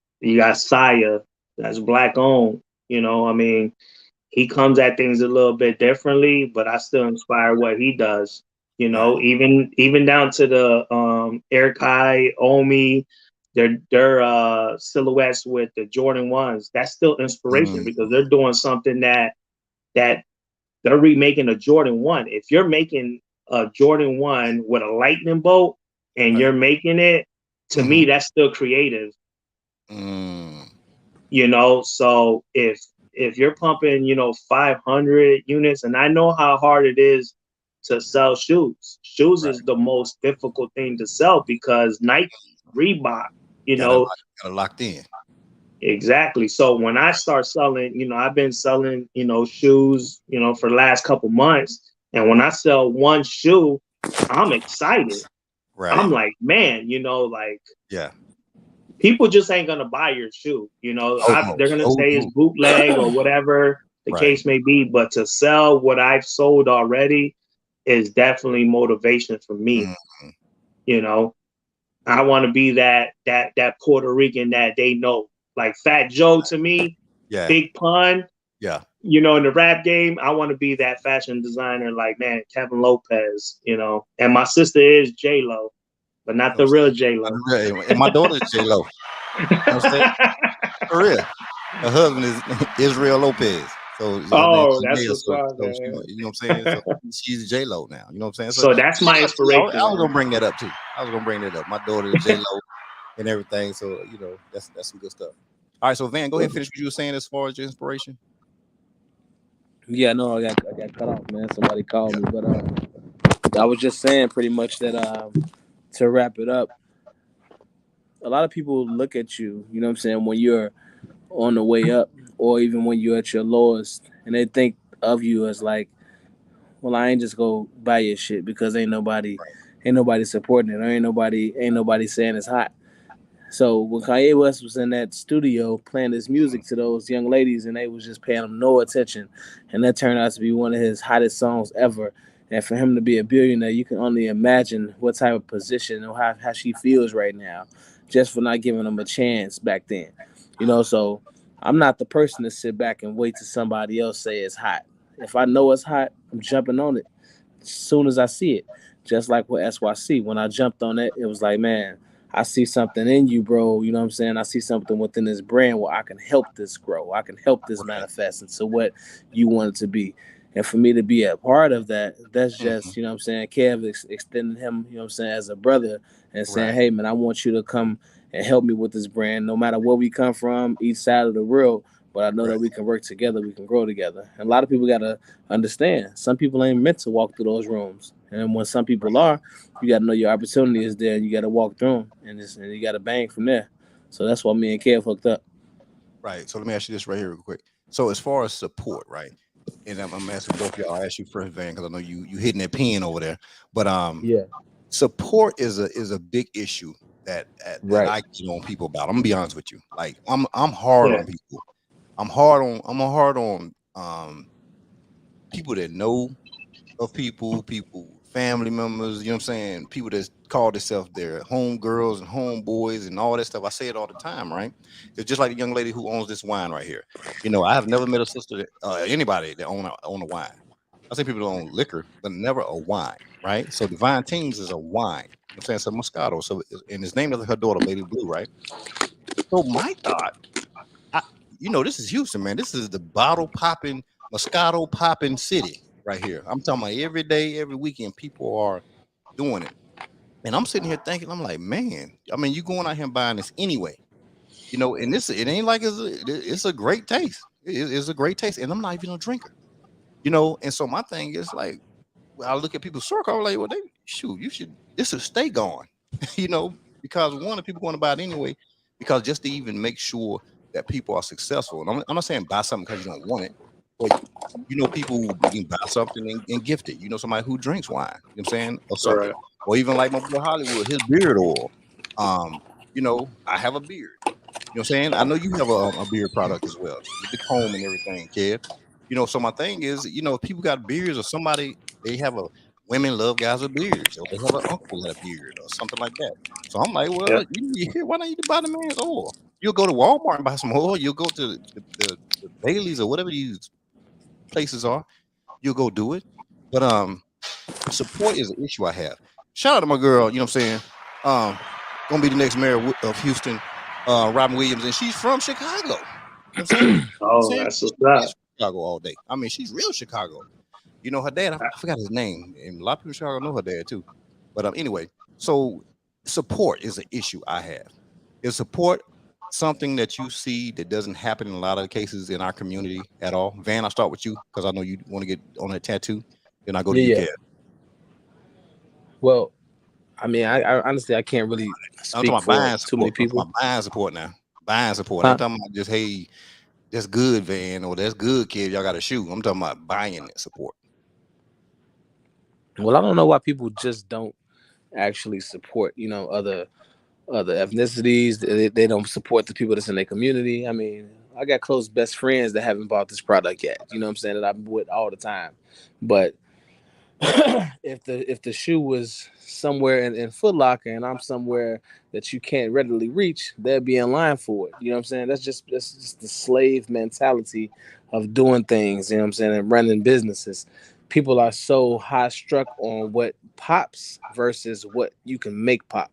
Saya, that's black owned, you know. I mean, he comes at things a little bit differently, but I still inspire what he does. You right. know, even down to the Erikai, Omi, their silhouettes with the Jordan ones. That's still inspiration Mm, because they're doing something that they're remaking a Jordan 1. If you're making a Jordan 1 with a lightning bolt and right. you're making it, to Hmm. me, that's still creative. Mm, You know, so if you're pumping, you know, 500 units, and I know how hard it is to sell shoes right. is the most difficult thing to sell because Nike, Reebok, you Got it know, locked in. exactly. So when I start selling, you know, I've been selling, you know, shoes, you know, for the last couple months, and when I sell one shoe, I'm excited. Right. I'm like, man, you know, like Yeah. people just ain't gonna buy your shoe. You know, Oh they're no. gonna Oh say it's no. bootleg or whatever the Right. case may be. But to sell what I've sold already is definitely motivation for me. Mm, You know, I want to be that Puerto Rican that they know, like Fat Joe to me, yeah. Big Pun. Yeah. You know, in the rap game, I want to be that fashion designer, like man, Kevin Lopez. You know, and my sister is J Lo, but You not know what the I'm real saying? J Lo. And my daughter's J Lo. You know what I'm saying? For real. Her husband is Israel Lopez. So her name Oh, is that's Maya. what's up, So she, man. you know what I'm saying? So she's J Lo now. You know what I'm saying? So So that's my I inspiration, was man. gonna bring that up too. I was gonna bring that up. My daughter is J Lo and everything. So that's some good stuff. All right, so Van, go ahead and finish what you were saying as far as your inspiration. Yeah, no, I got cut off, man. Somebody called Yeah. me, but I was just saying pretty much that to wrap it up, a lot of people look at you, you know what I'm saying, when you're on the way up or even when you're at your lowest, and they think of you as like, well, I ain't just go buy your shit because ain't nobody supporting it, or ain't nobody saying it's hot. So when Kanye West was in that studio playing his music to those young ladies, and they was just paying him no attention, and that turned out to be one of his hottest songs ever. And for him to be a billionaire, you can only imagine what type of position or how she feels right now, just for not giving him a chance back then. So I'm not the person to sit back and wait till somebody else say it's hot. If I know it's hot, I'm jumping on it as soon as I see it. Just like with SYC, when I jumped on it, it was like, man, I see something in you, bro. You know what I'm saying? I see something within this brand where I can help this grow. I can help this manifest into what you want it to be. And for me to be a part of that, that's just, you know what I'm saying, Kev extending him, you know what I'm saying, as a brother and saying, hey, man, I want you to come and help me with this brand, no matter where we come from, each side of the world. But I know that we can work together, we can grow together. And a lot of people got to understand, some people ain't meant to walk through those rooms. And when some people are, you got to know your opportunity is there, and you got to walk through them, and you got to bang from there. So that's why me and Kev hooked up. Right. So let me ask you this right here real quick. So as far as support, right? And I'm asking both of y'all. I'll ask you first, Van, because I know you hitting that pen over there. But Yeah. support is a big issue that I get on people about. I'm gonna be honest with you. Like I'm hard on people. I'm hard on people that know of people, family members, you know what I'm saying? People that call themselves their home girls and homeboys and all that stuff. I say it all the time, right? It's just like the young lady who owns this wine right here. I have never met a sister that anybody that own a wine. I say people that own liquor, but never a wine, right? So Divine Teams is a wine. You know what I'm saying? It's a Moscato. So and it's named after her daughter, Lady Blue, right? So my thought, I, this is Houston, man. This is the bottle popping, Moscato popping city right here. I'm talking about every day, every weekend, people are doing it. And I'm sitting here thinking, I'm like, man, I mean, you going out here and buying this anyway, and it ain't like it's a great taste. It's a great taste. And I'm not even a drinker, and so my thing is like, I look at people's circle, I'm like, well, this should stay gone, because one, of people going to buy it anyway, because just to even make sure that people are successful. And I'm not saying buy something because you don't want it, but people you can buy something and gift it. Somebody who drinks wine, you know what I'm saying, or something, or even like my boy Hollywood, his beard oil. I have a beard. You know what I'm saying? I know you have a beard product as well with the comb and everything, Kev. So my thing is, if people got beards or somebody, they have women love guys with beards, or they have an uncle with a beard or something like that. So I'm like, well, why don't you buy the man's oil? You'll go to Walmart and buy some oil. You'll go to the Bailey's or whatever these places are. You'll go do it. But support is an issue I have. Shout out to my girl, you know what I'm saying? Gonna be the next mayor of Houston, Robin Williams, and she's from Chicago. You know what I'm saying? Oh, that's what's up. Chicago all day. I mean, she's real Chicago. Her dad, I forgot his name, and a lot of people in Chicago know her dad too. But anyway, so support is an issue I have. Is support something that you see that doesn't happen in a lot of cases in our community at all? Van, I'll start with you because I know you want to get on that tattoo. Then I go to you, Kev. Well, I mean, I honestly I can't really speak for too many people. I'm buying support now. Buying support. I'm talking about just, hey, that's good, Van, or that's good, kid. Y'all got a shoe. I'm talking about buying that support. Well, I don't know why people just don't actually support, other ethnicities. They don't support the people that's in their community. I mean, I got close best friends that haven't bought this product yet. You know what I'm saying? That I'm with all the time. But if the shoe was somewhere in Foot Locker and I'm somewhere that you can't readily reach, they'll be in line for it. You know what I'm saying? That's just the slave mentality of doing things, you know what I'm saying, and running businesses. People are so high struck on what pops versus what you can make pop.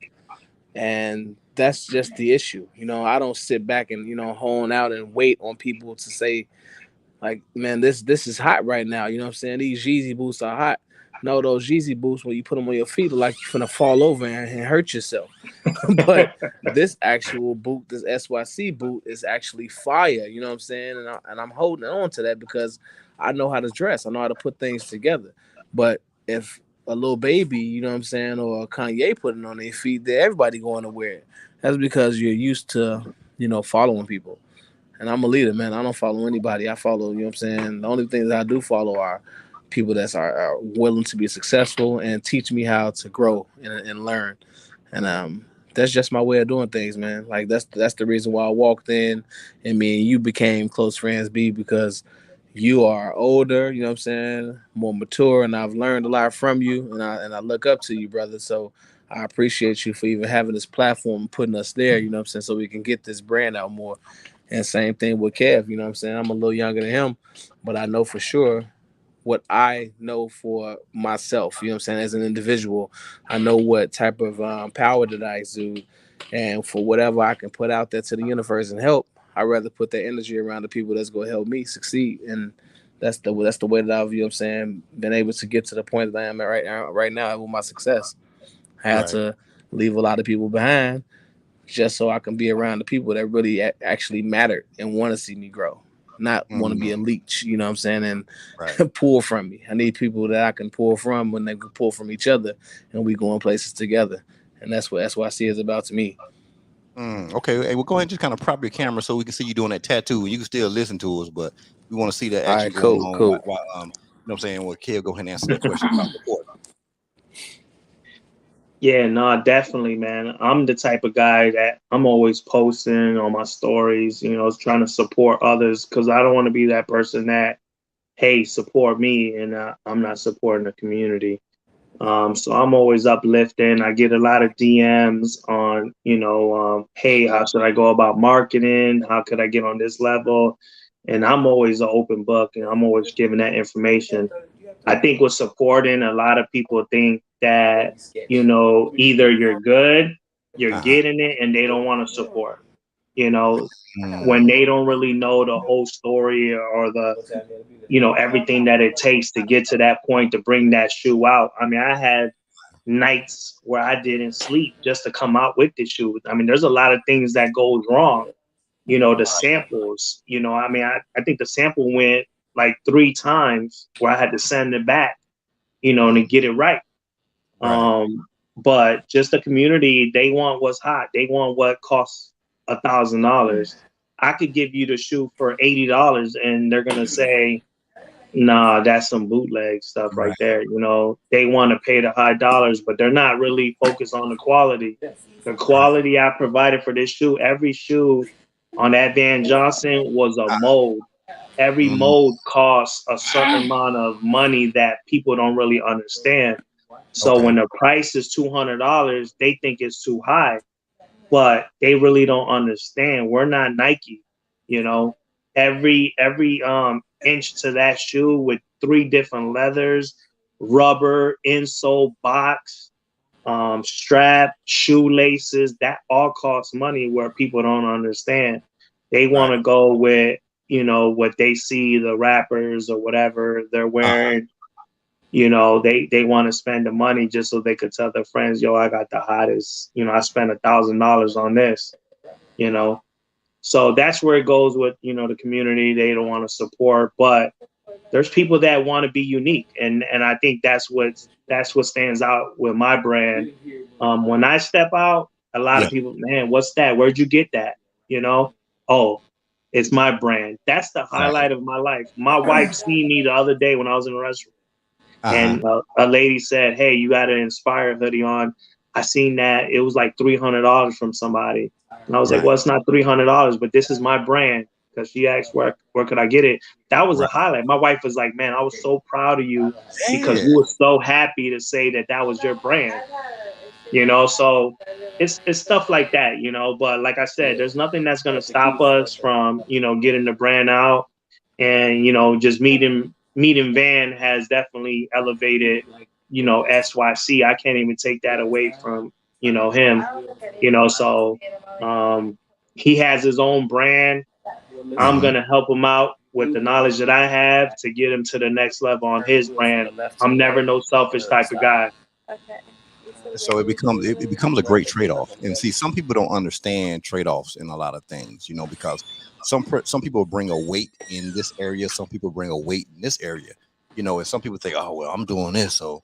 And that's just the issue. I don't sit back and, hone out and wait on people to say, like, man, this is hot right now. You know what I'm saying? These Yeezy boots are hot. No, those Yeezy boots, when you put them on your feet, look like you're finna fall over and hurt yourself. But this actual boot, this SYC boot, is actually fire. You know what I'm saying? And I'm holding on to that because I know how to dress. I know how to put things together. But if a little baby, you know what I'm saying, or Kanye putting on their feet, that everybody going to wear it. That's because you're used to, following people. And I'm a leader, man. I don't follow anybody. I follow, you know what I'm saying? The only things I do follow are people that are willing to be successful and teach me how to grow and learn. And that's just my way of doing things, man. Like that's the reason why I walked in and me and you became close friends, B, because you are older, you know what I'm saying, more mature, and I've learned a lot from you, and I look up to you, brother. So I appreciate you for even having this platform and putting us there, you know what I'm saying, so we can get this brand out more. And same thing with Kev, you know what I'm saying? I'm a little younger than him, but I know for sure what I know for myself, you know what I'm saying, as an individual. I know what type of power that I exude. And for whatever I can put out there to the universe and help, I'd rather put that energy around the people that's going to help me succeed. And that's the way that I've, you know what I'm saying, been able to get to the point that I am at right now with my success. I had to leave a lot of people behind just so I can be around the people that really actually matter and want to see me grow, not want to be a leech, you know what I'm saying, and pull from me. I need people that I can pull from when they can pull from each other, and we going places together. And that's what I see it's about to me. Okay, hey, we'll go ahead and just kind of prop your camera so we can see you doing that tattoo. You can still listen to us, but we want to see that action going on. Cool. While, you know what I'm saying? Well, Kev, go ahead and answer that question about support. Yeah, no, definitely, man. I'm the type of guy that I'm always posting on my stories, trying to support others, because I don't want to be that person that, hey, support me, and I'm not supporting the community. So I'm always uplifting. I get a lot of DMs on, hey, how should I go about marketing? How could I get on this level? And I'm always an open book, and I'm always giving that information. I think with supporting, a lot of people think that, either you're good, you're getting it, and they don't want to support, when they don't really know the whole story or the, everything that it takes to get to that point to bring that shoe out. I mean, I had nights where I didn't sleep just to come out with the shoe. I mean, there's a lot of things that goes wrong. The samples, I think the sample went like 3 times where I had to send it back, to get it right. But just the community, they want what's hot. They want what costs $1,000. I could give you the shoe for $80 and they're going to say, nah, that's some bootleg stuff right there. They want to pay the high dollars, but they're not really focused on the quality. The quality I provided for this shoe, every shoe on that Van Johnson was a mold. Every mold costs a certain amount of money that people don't really understand. So when the price is $200, they think it's too high, but they really don't understand. We're not Nike, every inch to that shoe with 3 different leathers, rubber, insole, box, strap, shoelaces, that all costs money where people don't understand. They want to go with, what they see the rappers or whatever they're wearing. They want to spend the money just so they could tell their friends, yo, I got the hottest, I spent $1,000 on this, So that's where it goes with, the community. They don't want to support, but there's people that want to be unique. And I think that's what stands out with my brand. When I step out, a lot of people, man, what's that? Where'd you get that? Oh, it's my brand. That's the highlight of my life. My wife seen me the other day when I was in a restaurant. And a lady said, hey, you got an Inspire hoodie on. I seen that. It was like $300 from somebody. And I was like, well, it's not $300, but this is my brand. Because she asked, where could I get it? That was a highlight. My wife was like, man, I was so proud of you because you were so happy to say that was your brand. So it's stuff like that, but like I said, there's nothing that's going to stop us from, getting the brand out. And, just meeting Van has definitely elevated, SYC. I can't even take that away from, him, so he has his own brand. I'm going to help him out with the knowledge that I have to get him to the next level on his brand. I'm never no selfish type of guy. So it becomes a great trade-off. And see, some people don't understand trade-offs in a lot of things, because some people bring a weight in this area, some people bring a weight in this area, and some people think, oh well, I'm doing this, so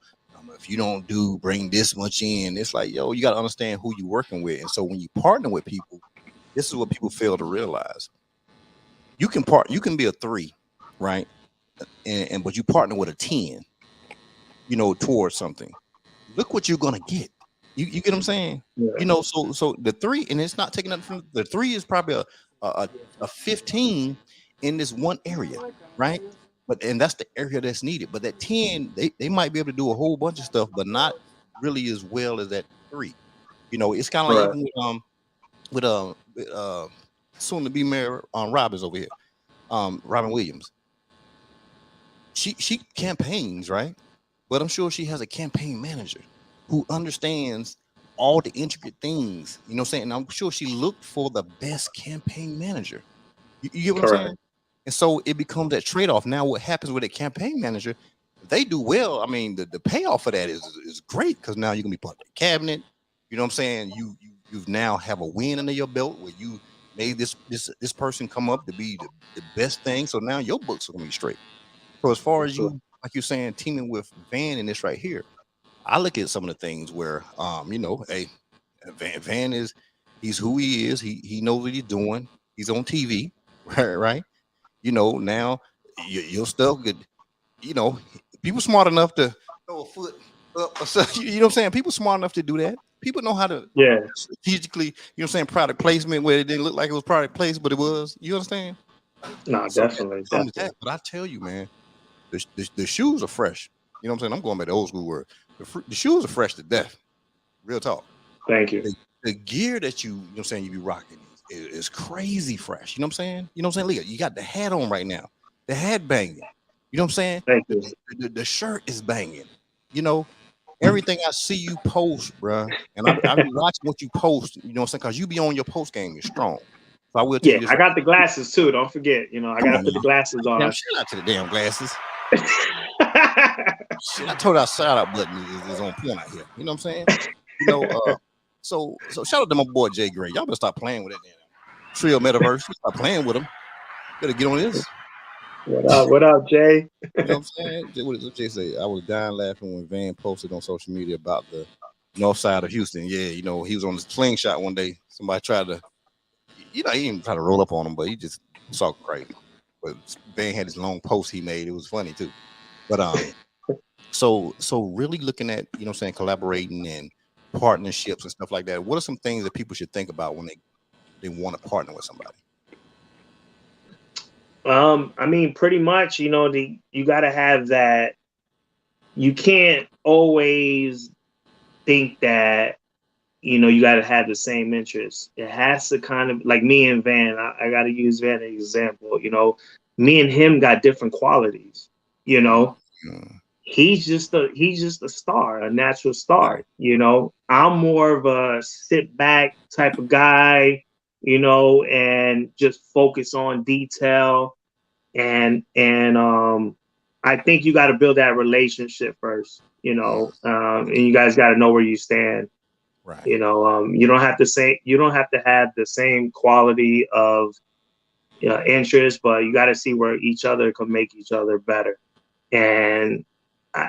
if you don't bring this much in, it's like, yo, you got to understand who you're working with. And so when you partner with people, this is what people fail to realize. You can be a 3, right? But you partner with a 10, towards something. Look what you're gonna get. You get what I'm saying? Yeah. So the 3, and it's not taking nothing from the 3 is probably a 15 in this one area, right? And that's the area that's needed. But that 10, they might be able to do a whole bunch of stuff, but not really as well as that 3. It's kind of like Right. even with soon to be mayor Robbins over here, Robin Williams. She campaigns, right? But I'm sure she has a campaign manager who understands all the intricate things. You know what I'm saying? And I'm sure she looked for the best campaign manager. You get what I'm saying? And so it becomes that trade-off. Now, what happens with a campaign manager? If they do well, I mean, the payoff for that is great, because now you're gonna be part of the cabinet. You know what I'm saying? You've now have a win under your belt where you made this person come up to be the best thing. So now your books are gonna be straight. So as far as you, like you're saying, teaming with Van in this right here, I look at some of the things where, hey, Van he's who he is. He knows what he's doing. He's on TV, right? Now your stuff could, people smart enough to throw a foot up or something. You know what I'm saying? People smart enough to do that. People know how to strategically, product placement where it didn't look like it was product placed, but it was. You understand? No, So definitely. that, but I tell you, man, the shoes are fresh. You know what I'm saying? I'm going back to old school word. The shoes are fresh to death. Real talk. Thank you. The gear that you know what I'm saying, you be rocking is crazy fresh. You know what I'm saying? You know what I'm saying? Leah, you got the hat on right now. The hat banging. You know what I'm saying? Thank you. The shirt is banging. Everything I see you post, bruh, and I be watching what you post. You know what I'm saying? Because you be on your post game. You're strong. So I will tell you this. I got the glasses too. Don't forget. I got to put the glasses on. Shout out to the damn glasses. Shit, I told our shout out button is on point out here. You know what I'm saying? So shout out to my boy Jay Gray. Y'all better stop playing with that damn Trio Metaverse. Stop playing with him. Better get on this. What up, Jay? You know what I'm saying? What did Jay say? I was dying laughing when Van posted on social media about the north side of Houston. Yeah, he was on his slingshot one day. Somebody tried to, he didn't try to roll up on him, but he just saw crazy. But Van had this long post he made. It was funny too. But so really looking at, you know what I'm saying, collaborating and partnerships and stuff like that. What are some things that people should think about when they want to partner with somebody? I mean, pretty much, you got to have that. You can't always think that, you got to have the same interests. It has to kind of, like me and Van, I got to use Van as an example. Me and him got different qualities. He's just a star, a natural star. I'm more of a sit back type of guy, and just focus on detail. And I think you got to build that relationship first, and you guys got to know where you stand. Right. You don't have to have the same quality of interest, but you got to see where each other can make each other better. And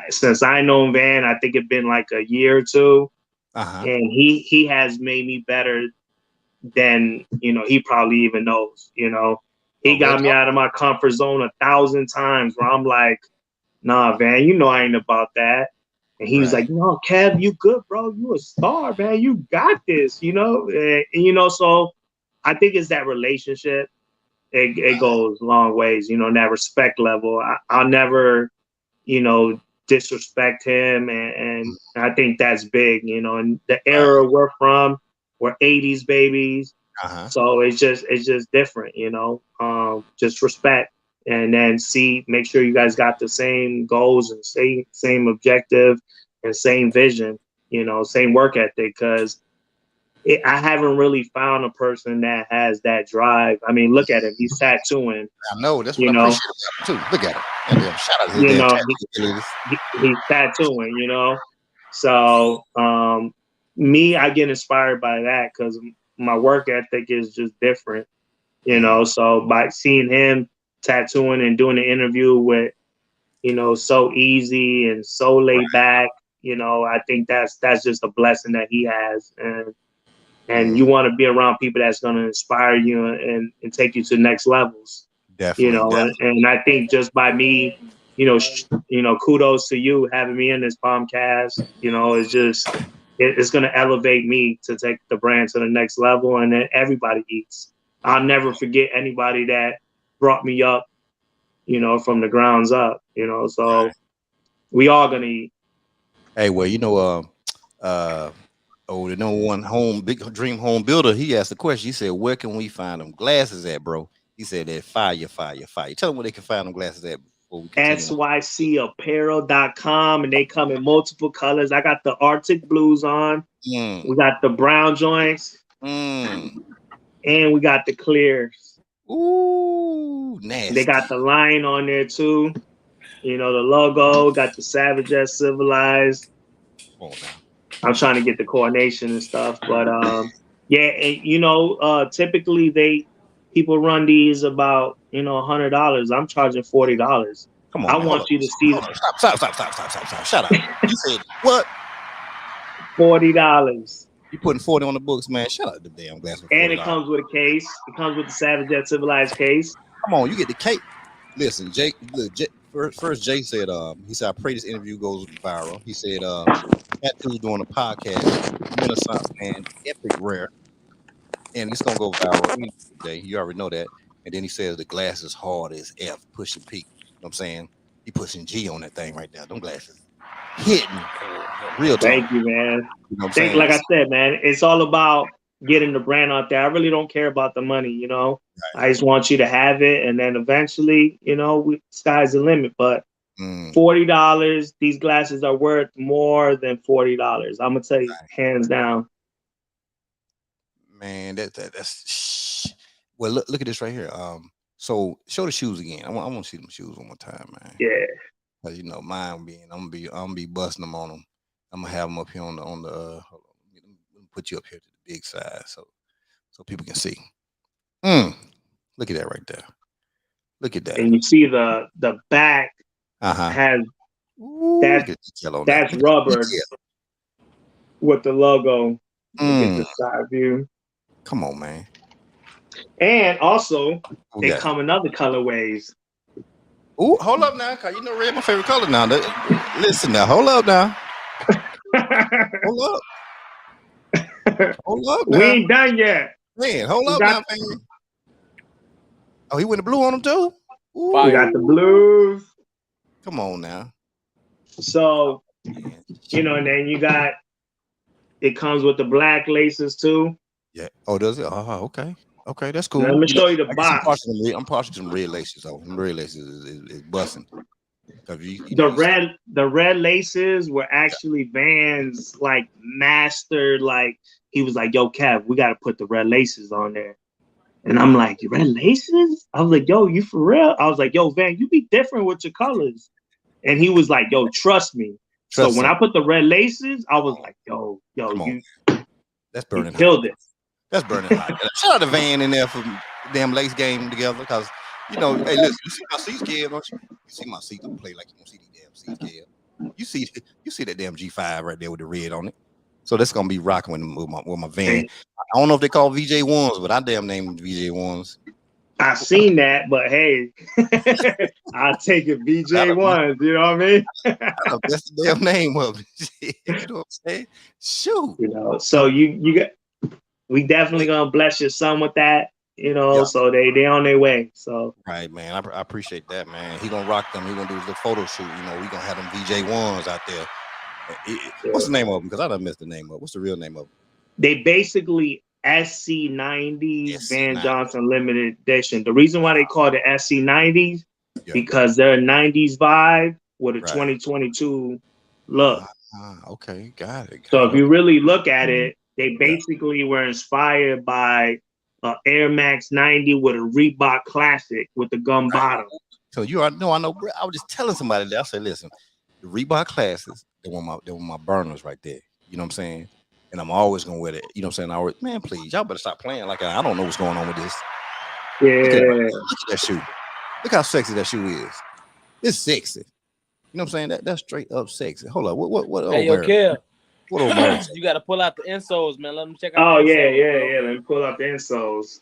since I know Van, I think it's been like a year or two, and he has made me better than he probably even knows. He got me out of my comfort zone 1,000 times where I'm like, nah, Van, I ain't about that. And he was like, no, Kev, you good, bro. You a star, man. You got this, and so I think it's that relationship. It goes long ways, that respect level. I'll never, disrespect him. And I think that's big, and the era we're from, we're 80s babies. So it's just different, just respect, and then make sure you guys got the same goals and same objective and same vision, same work ethic. Because I haven't really found a person that has that drive. I mean, look at him; he's tattooing. I know that's what I appreciate too. Look at him. Shout out to his he's tattooing. So me, I get inspired by that because my work ethic is just different, so by seeing him tattooing and doing an interview with, so easy and so laid back, You know, I think that's just a blessing that he has, and you want to be around people that's going to inspire you and take you to next levels. Definitely, You know, and I think just by me, kudos to you having me in this podcast. You know, it's going to elevate me to take the brand to the next level, and then everybody eats. I'll never forget anybody that brought me up, from the grounds up. So we all gonna eat. Hey, well, the number one big dream home builder, he asked the question. He said, "Where can we find them glasses at, bro?" He said that fire. Tell them where they can find them glasses at before we continue. SYCapparel.com, and they come in multiple colors. I got the Arctic blues on. We got the brown joints. And we got the clears. Ooh, nasty. They got the lion on there too. The logo, got the Savage Yet Civilized. Oh, now. I'm trying to get the coordination and stuff, but yeah, and typically people run these about $100. I'm charging $40. Come on, I want you to see. Stop! Shut up! You said what? $40. You putting 40 on the books, man? Shut up, the damn glass. And it comes with a case. It comes with the Savage Yet Civilized case. Come on, you get the cake. Listen, Jake. First, Jay said, he said, I pray this interview goes viral. He said, that dude's doing a podcast, Renaissance man, epic rare, and it's gonna go viral. Jay, you already know that. And then he says the glass is hard as F, pushing P. You know what I'm saying? He pushing G on that thing right there. Them glasses hitting real time. Thank you, man. You know what I'm saying? Like I said, man, it's all about getting the brand out there. I really don't care about the money, Right. I just want you to have it, and then eventually, sky's the limit. But $40, these glasses are worth more than $40. I'm gonna tell you, hands down. Man, that's well. Look at this right here. So show the shoes again. I want to see them shoes one more time, man. Yeah. Cause mine I'm gonna be busting them on them. I'm gonna have them up here on the. Hold on, let me put you up here to the big side so people can see. Look at that right there. Look at that. And you see the back has that's rubber with the logo. Get the side view. Come on, man. And also they come in other colorways. Ooh, hold up now, cause red my favorite color now. Listen now, hold up now. Hold up now. We ain't done yet. Man, hold up now, man. Oh, he went the blue on them too? Ooh. We got the blues. Come on now. So, and then it comes with the black laces too. Yeah. Oh, does it? Oh, okay. Okay, that's cool. Now, let me show you the box. I'm partial to some red laces though. Them red laces is busting. The red laces were actually Vans like mastered. Like he was like, "Yo, Kev, we got to put the red laces on there." And I'm like, "Red laces?" I was like, "Yo, you for real?" I was like, "Yo, Van, you be different with your colors." And he was like, "Yo, trust me." So when I put the red laces, I was like, "Yo, that's burning. You killed it." That's burning hot. Shout out to Van in there for damn lace game together, because hey, listen, you see my seats, Kev, don't you? You see my seats, don't play like you don't see these damn seats, Kev. You see that damn G5 right there with the red on it. So that's gonna be rocking with my Van. I don't know if they call VJ1s, but I damn name VJ1s. I seen that, but hey, I'll take it VJ1s. You know what I mean? That's the damn name of it. You know what I'm saying? Shoot. So you got. We definitely gonna bless your son with that, So they on their way. So right, man. I appreciate that, man. He gonna rock them. He gonna do his little photo shoot. We gonna have them VJ1s out there. What's the name of them? Because I done missed the name of. What's the real name of them? They basically SC90s Van Johnson limited edition. The reason why they call it SC90s because they're a 90s vibe with a 2022 look. Okay, got it. So if you really look at it, they basically were inspired by Air Max 90 with a Reebok Classic with the gum bottom. So I know. Bro, I was just telling somebody that. I said, listen, the Reebok Classics, they were my burners right there. You know what I'm saying? And I'm always gonna wear that. You know what I'm saying? Man, please, y'all better stop playing like I don't know what's going on with this. Yeah. Look at that shoe. Look how sexy that shoe is. It's sexy. You know what I'm saying? That's straight up sexy. Hold on. What Hey, yo, Mary? Kev. What old Mary? You got to pull out the insoles, man. Let them check out Oh the insoles, yeah. bro. Let me pull up the insoles.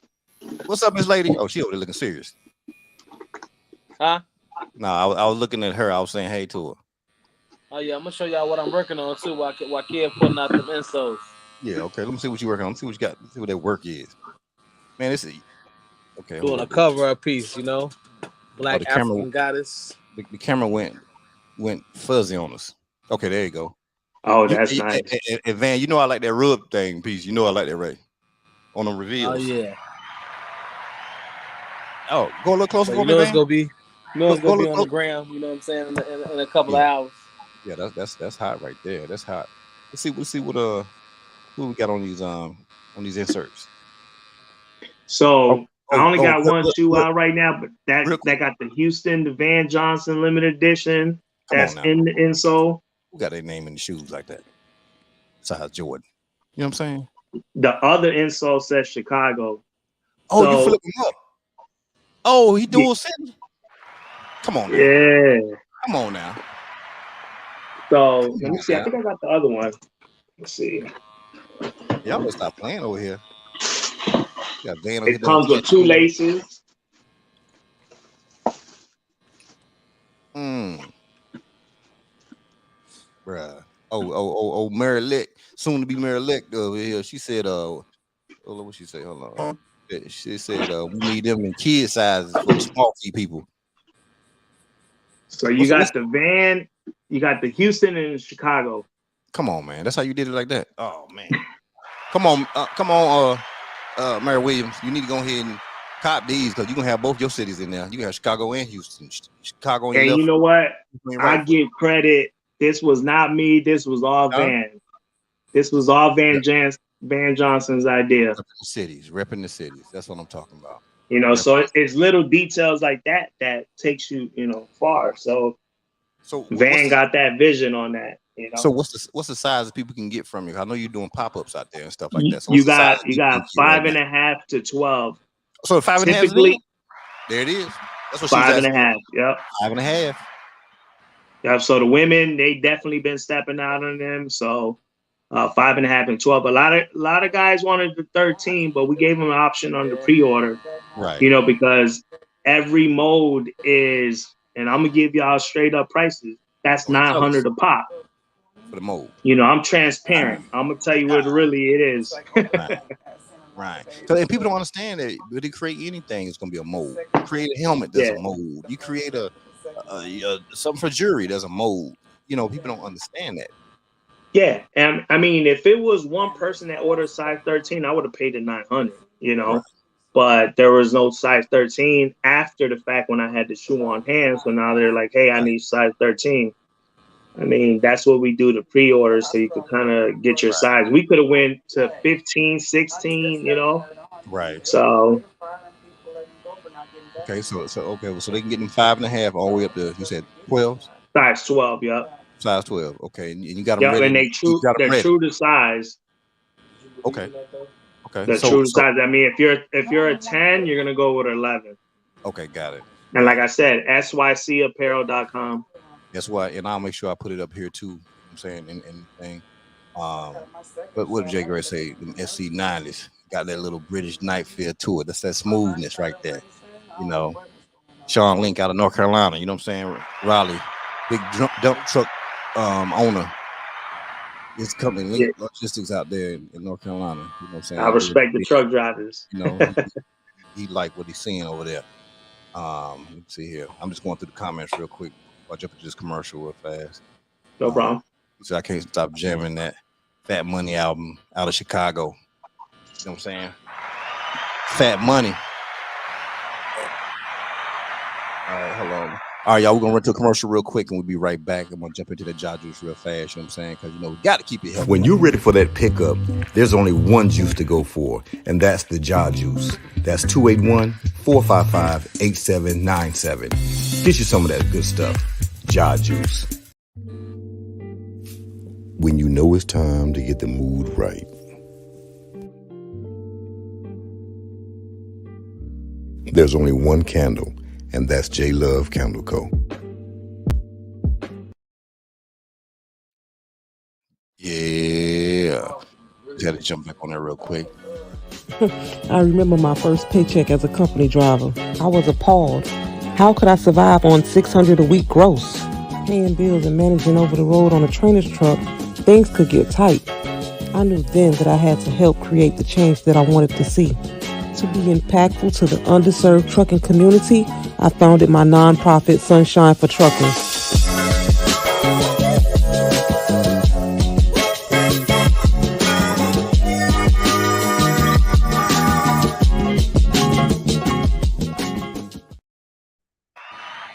What's up, Miss Lady? Oh, she over there looking serious. Huh? No, I was looking at her. I was saying hey to her. Oh yeah, I'm gonna show y'all what I'm working on too. While Kev pulling out them insoles. Yeah, okay. Let me see what you working on. Let me see what you got. Let's see what that work is. Man, this is okay. Doing a cover up piece, you know. Black the camera, African goddess. The camera went fuzzy on us. Okay, there you go. Oh, that's nice. And Van, you know I like that rub thing piece. You know I like that, right? On the reveals. Oh yeah. Oh, go a little closer So for you me, know Van. it's gonna be, Go on the gram. You know what I'm saying? In a couple of hours. Yeah, that's hot right there. That's hot. Let's see what we got on these inserts. So I only got one shoe look, out right now, but that got the Houston, the Van Johnson limited edition. That's in the insole. Who got their name in the shoes like that? Size Jordan. You know what I'm saying? The other insole says Chicago. Oh, you flip him up. Oh, he dual sitting. Come on now. Yeah. Come on now. So let me see. I think I got the other one. Let's see. Y'all better stop playing over here. It comes with 2 laces. Bruh. Oh, Mary Lick, soon to be Mary Lick over here. She said, hold on, what she say? Hold on. She said, we need them in kid sizes for the small feet people. So you got the Van, you got the Houston and Chicago. Come on, man. That's how you did it like that. Oh man. Come on, Mary Williams. You need to go ahead and cop these because you're gonna have both your cities in there. You can have Chicago and Houston. Chicago and you know what? I give credit. This was not me. This was all Van. This was all Van Johnson's idea. Repping the cities. That's what I'm talking about. You know, so it's little details like that takes you, far. So Van got that vision on that. You know. So what's the size that people can get from you? I know you're doing pop-ups out there and stuff like that. So you got 5.5 to 12. So 5.5 typically. There it is. That's what 5.5. Yep. 5.5. Yep. So the women, they definitely been stepping out on them. So 5.5 and 12. A lot of guys wanted the 13, but we gave them an option on the pre-order. Right. Because every mode is, and I'm gonna give y'all straight up prices. That's $900 a pop. For the mold. I'm transparent. I'm gonna tell you what it is. Right. And people don't understand that when you create anything, it's gonna be a mold. You create a helmet, there's a mold. You create a something for jewelry, there's a mold. People don't understand that. Yeah, and I mean, if it was one person that ordered size 13, I would have paid the $900. Right. But there was no size 13 after the fact when I had the shoe on hand. So now they're like, hey, I need size 13. I mean, that's what we do, the pre-orders, so you could kind of get your size. We could have went to 15, 16, Right. So. Okay, so they can get them 5.5 all the way up to, you said 12? Size 12, yep. Size 12, okay. And you got them ready. And they're true to size. Okay. They're true to size. I mean, if you're a 10, you're gonna go with 11. Okay, got it. And like I said, sycapparel.com. That's why, and I'll make sure I put it up here too. I'm saying and thing. But what did Jay Gray say? The SC90s got that little British knife feel to it. That's that smoothness right there. Sean Link out of North Carolina. You know what I'm saying? Raleigh, big dump truck owner. His company, Link Logistics, out there in North Carolina. You know what I'm saying? I respect the truck drivers. He like what he's seeing over there. Let's see here. I'm just going through the comments real quick. I'll jump into this commercial real fast. No problem. So I can't stop jamming that Fat Money album out of Chicago. You know what I'm saying? Fat Money. All right, hold on. All right, y'all, we're going to run to a commercial real quick and we'll be right back. I'm going to jump into the jaw juice real fast, you know what I'm saying? Because, we got to keep it healthy. When you're ready for that pickup, there's only one juice to go for, and that's the jaw juice. That's 281-455-8797. Get you some of that good stuff. Jaw juice. When you know it's time to get the mood right. There's only one candle, and that's J Love Candle Co. Yeah. Just had to jump back on there real quick. I remember my first paycheck as a company driver. I was appalled. How could I survive on $600 a week gross? Paying bills and managing over the road on a trainer's truck, things could get tight. I knew then that I had to help create the change that I wanted to see. To be impactful to the underserved trucking community, I founded my nonprofit Sunshine for Truckers.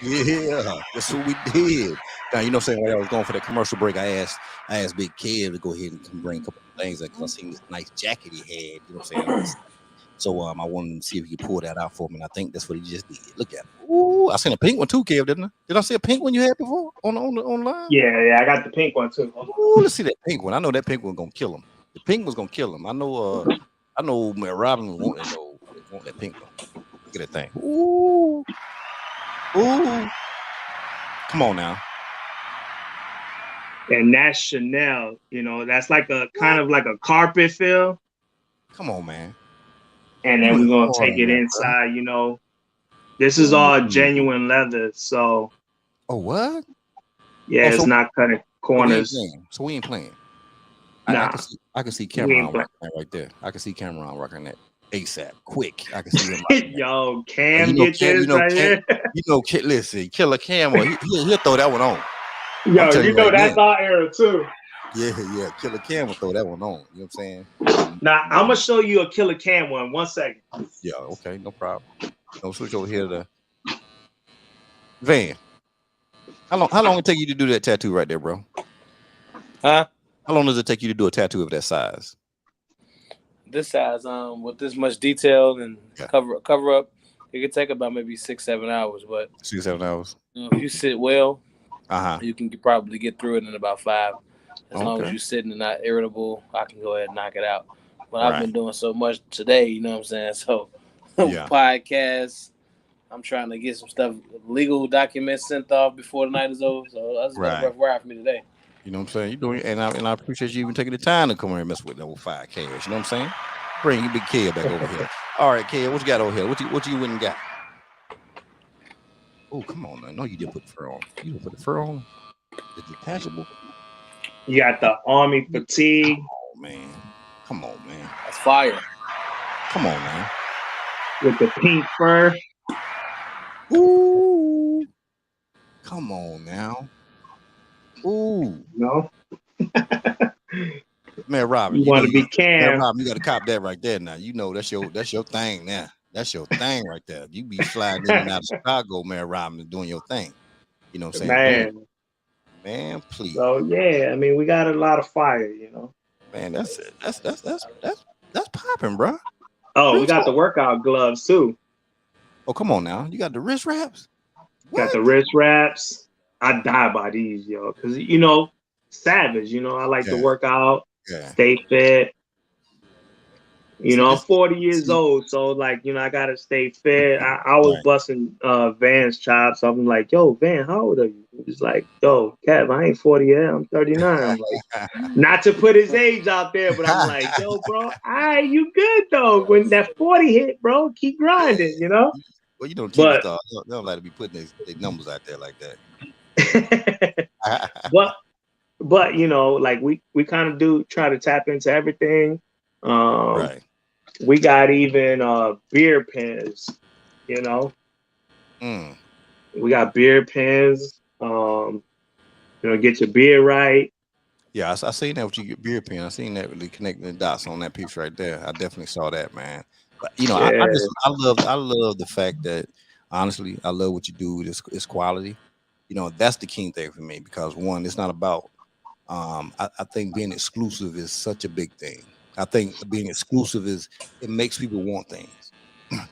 Yeah, that's what we did. Now, you know what I'm saying? While I was going for that commercial break, I asked Big Kev to go ahead and come bring a couple of things because I seen this nice jacket he had. You know what I'm saying? So I wanted to see if he could pull that out for me. And I think that's what he just did. Look at it. Ooh, I seen a pink one too, Kev, didn't I? Did I see a pink one you had before online? Yeah, I got the pink one too. Ooh, let's see that pink one. I know that pink one gonna kill him. The pink one's gonna kill him. I know man, Robin want that pink one. Look at that thing. Ooh. Come on now. And that's Chanel, you know, that's like a kind of like a carpet feel. Come on, man. And then we're gonna take it inside, you know. This is all genuine leather, so. Oh, what? Yeah, it's not cutting corners. So we ain't playing. Nah. I can see Cameron rocking that right there. I can see Cameron rocking that ASAP, quick. I can see him. Yo, Cam, get this right here. You know, listen, Killer Cam, he'll throw that one on. Yo, you know that's our era too. Yeah. Killer Cam will throw that one on. You know what I'm saying? Now I'm gonna show you a Killer Cam one. 1 second. Yeah, okay, no problem. Don't switch over here to Van. How long it take you to do that tattoo right there, bro? Huh? How long does it take you to do a tattoo of that size? This size, with this much detail and cover up, it could take about maybe 6-7 hours. But 6-7 hours. If you sit well, you can probably get through it in about 5. As long as you're sitting and not irritable, I can go ahead and knock it out. But I've been doing so much today, you know what I'm saying? So podcasts, I'm trying to get some stuff, legal documents sent off before the night is over. So that's a rough ride for me today. You know what I'm saying? You're doing, and I appreciate you even taking the time to come here and mess with the old 5Ks. You know what I'm saying? Bring your big K back over here. All right, K, what you got over here? What you went and got? Oh, come on, man. No, you didn't put the fur on. You didn't put the fur on. The detachable. You got the army fatigue. Oh man. Come on, man. That's fire. Come on, man. With the pink fur. Ooh. Come on now. Ooh. No. Man, Robin, you want to be Cam. Man, Robin, you got to cop that right there now. You know that's your thing now. That's your thing right there. You be sliding in and out of Chicago, man, Robin, doing your thing. You know what I'm saying? Man, please. So yeah, I mean, we got a lot of fire, you know. Man, that's it. That's popping, bro. Oh, we got the workout gloves too. Oh, come on now. You got the wrist wraps? Got the wrist wraps. I die by these, yo, because you know, savage. You know, I like to work out, stay fit. You know, I'm 40 years old, so like, you know, I gotta stay fit. I was busting Van's chops. So I'm like, yo, Van, how old are you? He's like, yo, Kev, I ain't 40 yet. I'm 39. I'm like, not to put his age out there, but I'm like, yo, bro, you good though. When that 40 hit, bro, keep grinding, you know. Well, you know, they don't like to be putting their numbers out there like that. but you know, like we kind of do try to tap into everything. We got even beer pens, you know. We got beer pens. You know, get your beer right. Yeah, I seen that with your beer pen. I seen that really connecting the dots on that piece right there. I definitely saw that, man. But you know, I love the fact that honestly, I love what you do. It's quality. You know, that's the key thing for me because one, it's not about. I think being exclusive is such a big thing. I think being exclusive it makes people want things.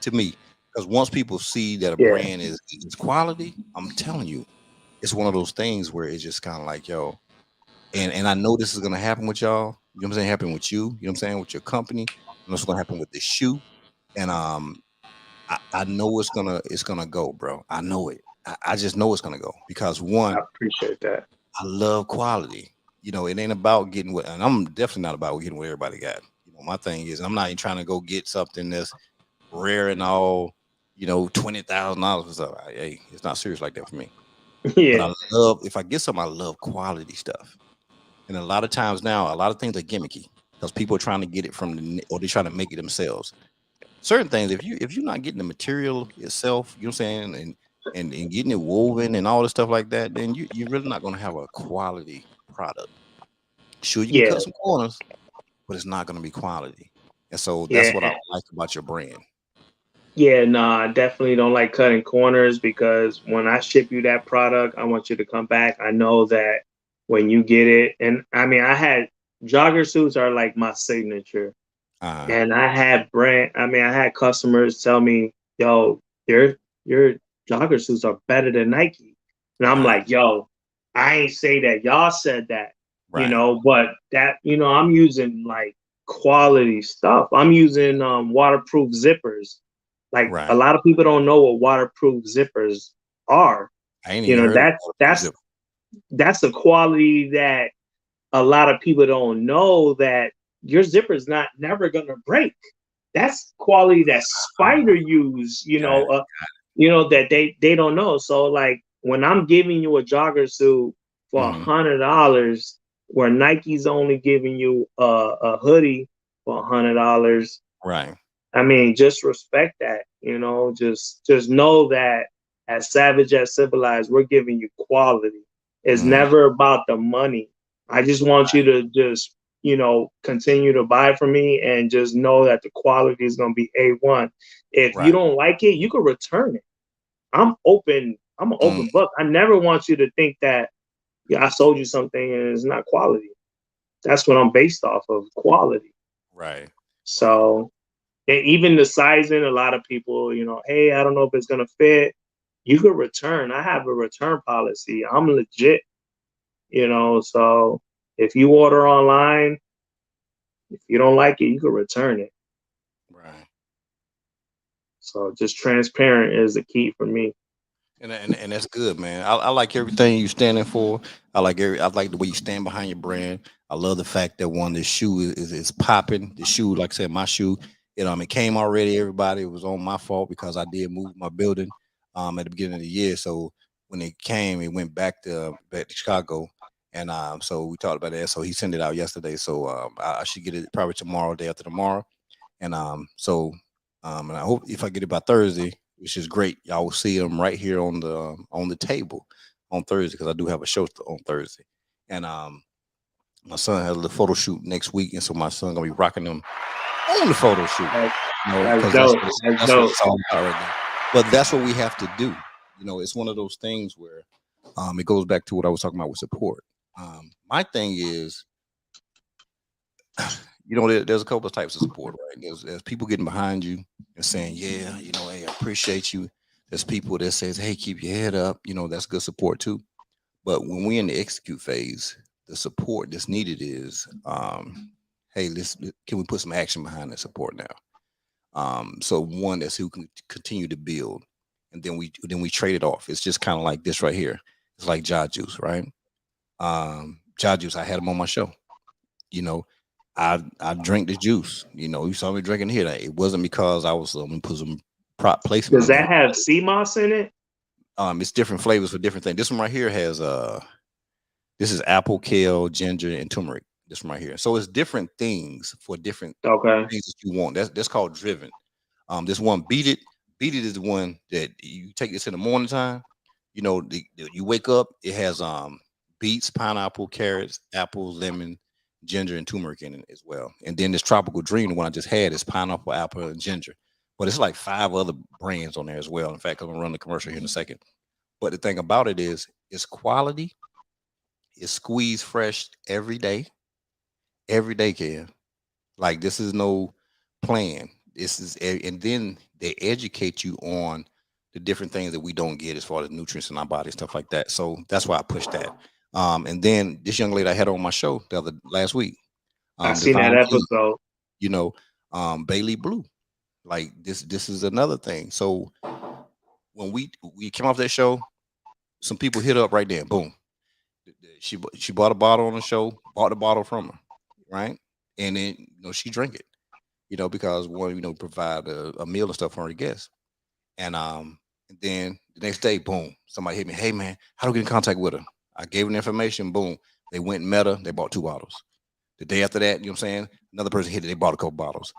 To me, because once people see that a brand is quality, I'm telling you, it's one of those things where it's just kind of like, yo, and I know this is gonna happen with y'all. You know what I'm saying? Happen with you. You know what I'm saying? With your company. I know it's gonna happen with this shoe. And I know it's gonna go, bro. I know it. I just know it's gonna go because one, I appreciate that. I love quality. it ain't about getting what, and I'm definitely not about getting what everybody got. My thing is, I'm not even trying to go get something that's rare and all, $20,000 or something. Hey, it's not serious like that for me. But Yeah, I love, if I get something, I love quality stuff. And a lot of times now, a lot of things are gimmicky because people are trying to get it from or they're trying to make it themselves. Certain things, if you're not getting the material itself, you know what I'm saying, and getting it woven and all the stuff like that, then you're really not going to have a quality product. Sure, you can yeah, cut some corners, but it's not going to be quality. And so that's what I yeah. like about your brand. Yeah, no, I definitely don't like cutting corners because when I ship you that product, I want you to come back. I know that when you get it, and I mean, I had jogger suits are like my signature, Uh, and I had customers tell me, "Yo, your jogger suits are better than Nike," and I'm right, like, "Yo, I ain't say that. Y'all said that, right, but I'm using like quality stuff. I'm using waterproof zippers." Like a right. lot of people don't know what waterproof zippers are. I ain't You even know, heard of that's waterproof that's zipper. that's a quality that a lot of people don't know that your zipper is not never gonna break. That's quality that Spider use, Got it. that they don't know. So like when I'm giving you a jogger suit for Hmm. $100, where Nike's only giving you a hoodie for $100, Right. I mean, just respect that, just know that as Savage as Civilized, we're giving you quality. It's Hmm. never about the money. I just want you to just, continue to buy from me and just know that the quality is going to be A1. If you Right. don't like it, you can return it. I'm open. I'm an Mm, open book. I never want you to think that, yeah, I sold you something and it's not quality. That's what I'm based off of, quality. right. Right. So and even the sizing, a lot of people, hey, I don't know if it's gonna fit. You could return. I have a return policy. I'm legit, so if you order online, if you don't like it, you can return it. Right. So just transparent is the key for me. And that's good, man. I like everything you standing for. I like the way you stand behind your brand. I love the fact that the shoe is popping. The shoe, like I said, my shoe, it came already. Everybody, it was on my fault because I did move my building at the beginning of the year. So when it came, it went back to Chicago. And so we talked about that. So he sent it out yesterday. So I should get it probably tomorrow, day after tomorrow. And and I hope if I get it by Thursday, which is great, y'all will see them right here on the table on Thursday because I do have a show on Thursday. And my son has a little photo shoot next week, and so my son gonna be rocking them on the photo shoot. That's, that's Because dope. That's that's what dope. it's all about right now. But that's what we have to do. It's one of those things where it goes back to what I was talking about with support. My thing is there's a couple of types of support, right? There's people getting behind you and saying, yeah, hey, I appreciate you. There's people that says, hey, keep your head up. That's good support too. But when we're in the execute phase, the support that's needed is, hey, can we put some action behind that support now? So one that's who can continue to build, and then we trade it off. It's just kind of like this right here. It's like Ja Juice, right? Ja Juice, I had him on my show. You know, I drank the juice. You saw me drinking here. It wasn't because I was put some prop placement Does in there. that have sea moss in it? It's different flavors for different things. This one right here has this is apple, kale, ginger, and turmeric. This one right here. So it's different things for different Okay. things that you want. That's called driven. This one beat it. Beat it is the one that you take this in the morning time. You wake up. It has beets, pineapple, carrots, apples, lemon, ginger, and turmeric in it as well. And then this tropical dream, the one I just had, is pineapple, apple, and ginger. But it's like 5 other brands on there as well. In fact, I'm gonna run the commercial here in a second. But the thing about it is, it's quality. It's squeezed fresh every day, Kev. Like this is no plan. And then they educate you on the different things that we don't get as far as nutrients in our body, stuff like that. So that's why I push that. And then this young lady I had on my show last week, I seen that Divine Lee, episode. you know, Bailey Blue. Like this is another thing. So when we came off that show, some people hit up right there, boom. She bought a bottle on the show, bought the bottle from her, right? And then she drank it, because one, provide a meal and stuff for her guests. And then the next day, boom, somebody hit me. Hey man, how do we get in contact with her? I gave them the information. Boom, they went and met her. They bought 2 bottles. The day after that, you know what I'm saying? Another person hit it. They bought a couple bottles.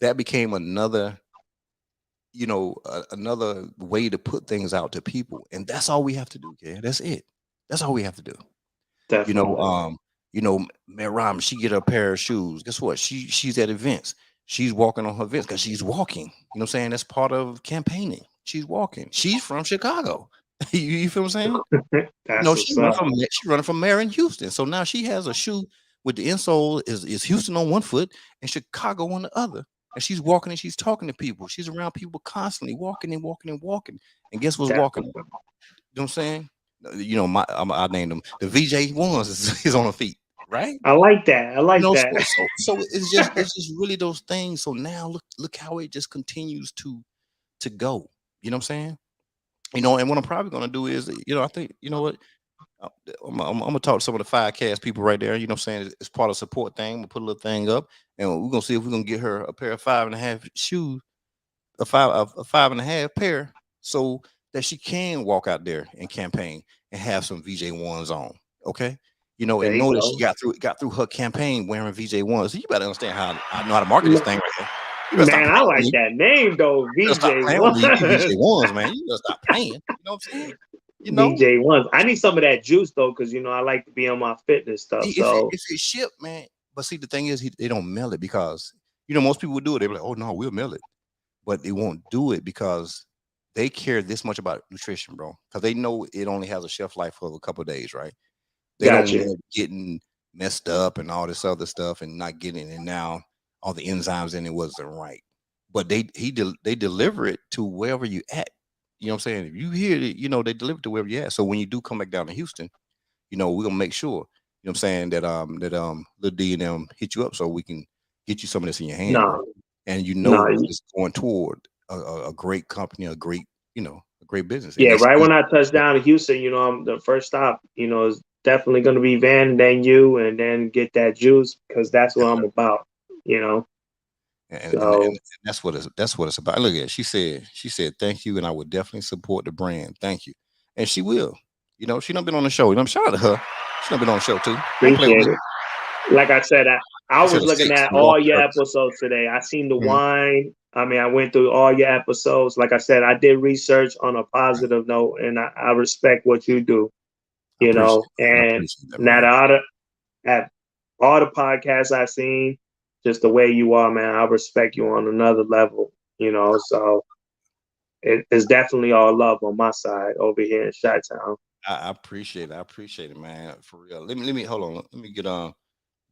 That became another, another way to put things out to people, and that's all we have to do. Yeah, that's it. That's all we have to do. Definitely. Mary Rhyme, she get a pair of shoes. Guess what? She's at events. She's walking on her events because she's walking. You know what I'm saying? That's part of campaigning. She's walking. She's from Chicago. you feel what I'm saying? That's what's up. She's running from Marion, Houston. So now she has a shoe with the insole is Houston on one foot and Chicago on the other. And she's walking and she's talking to people. She's around people constantly, walking and walking and walking. And guess what's walking? You know what I'm saying? I named them the VJ ones is on her feet, right? I like that. That. So it's just really those things. So now look how it just continues to go. You know what I'm saying? And what I'm probably gonna do is, I think, what, I'm gonna talk to some of the 5Cast people right there. You know what I'm saying? It's part of the support thing. We'll put a little thing up, and we're gonna see if we're gonna get her a pair of 5.5 shoes, a 5.5 pair, so that she can walk out there and campaign and have some VJ1s on. Okay. And know that she got through her campaign wearing VJ1s. So you better understand how I know how to market this thing right here. Man, I like that name though. VJ1s, man. You gotta stop playing. You know what I'm saying? VJ1s. I need some of that juice though, because I like to be on my fitness stuff. So if it ship, man. But see, the thing is, they don't mail it because most people would do it. They're like, oh no, we'll mail it, but they won't do it because they care this much about nutrition, bro. Because they know it only has a shelf life of a couple of days, right? They don't want it getting messed up and all this other stuff and not getting it. And now all the enzymes in it wasn't right. But they deliver it to wherever you at. You know what I'm saying? If you hear it, they deliver it to wherever you at. So when you do come back down to Houston, we're gonna make sure, you know what I'm saying, that Lil D and them hit you up so we can get you some of this in your hand. And it's going toward a great company, a great business. Yeah, right when I touch down to Houston, I'm the first stop, is definitely going to be Van, then you, and then get that juice because that's what I'm about, And that's what it's about. Look at it. She said thank you, and I would definitely support the brand. Thank you, and she will. She done been on the show. Shout out to her. She done been on the show too. Appreciate it. Like I said, I was looking at all your episodes today. I seen the wine. I mean, I went through all your episodes. Like I said, I did research on a positive note, and I respect what you do. And now at all the podcasts I've seen, just the way you are, man, I respect you on another level. So it's definitely all love on my side over here in Chi-Town. I appreciate it, man. For real. Let me hold on. Let me get Van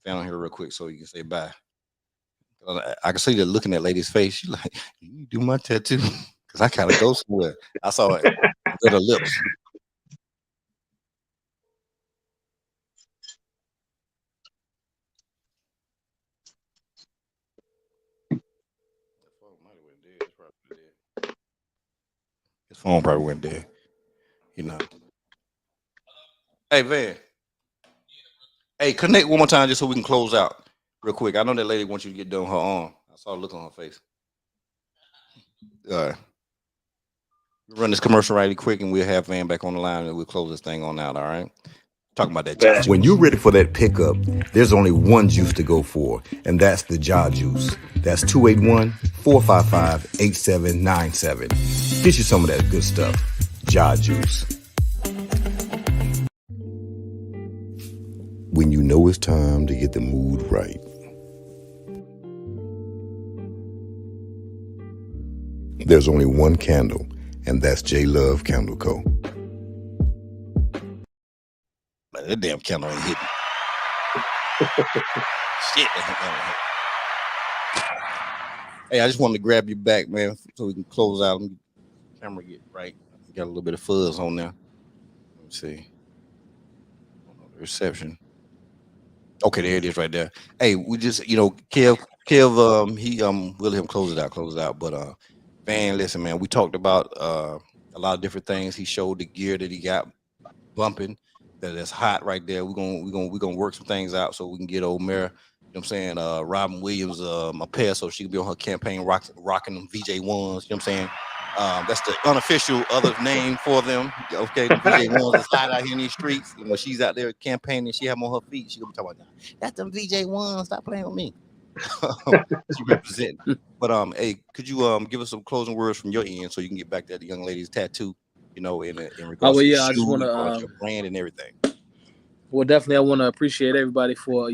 on here real quick so you can say bye. I can see you looking at lady's face. She's like, you do my tattoo because I kind of go somewhere. I saw it with her lips. His phone probably went dead. Hey, Van. Hey, connect one more time just so we can close out real quick. I know that lady wants you to get done her arm. I saw a look on her face. All right. We'll run this commercial right quick and we'll have Van back on the line and we'll close this thing on out, all right? Talking about that juice. When you're ready for that pickup, there's only one juice to go for, and that's the Jaw Juice. That's 281-455-8797. Get you some of that good stuff. Jaw Juice. When you know it's time to get the mood right. There's only one candle, and that's J Love Candle Co. That damn candle ain't hitting. Shit. Hey, I just wanted to grab you back, man, so we can close out. The camera get right. Got a little bit of fuzz on there. Let me see. Reception. Okay, there it is right there. Hey, we just, Kev, we'll let him close it out. But Van, listen, man, we talked about a lot of different things. He showed the gear that he got bumping. that's hot right there. We're gonna work some things out so we can get old Mayor. You know what I'm saying? Robin Williams, my pair, so she can be on her campaign rocking them VJ1s. You know what I'm saying? That's the unofficial other name for them. Okay, the VJ1s is hot out here in these streets. You know, she's out there campaigning. She have them on her feet. She gonna be talking about that's them VJ1s. Stop playing with me. She representing. But hey, could you give us some closing words from your end so you can get back to the young lady's tattoo? You know, in regards to I just want to your brand and everything. Well, definitely, I want to appreciate everybody for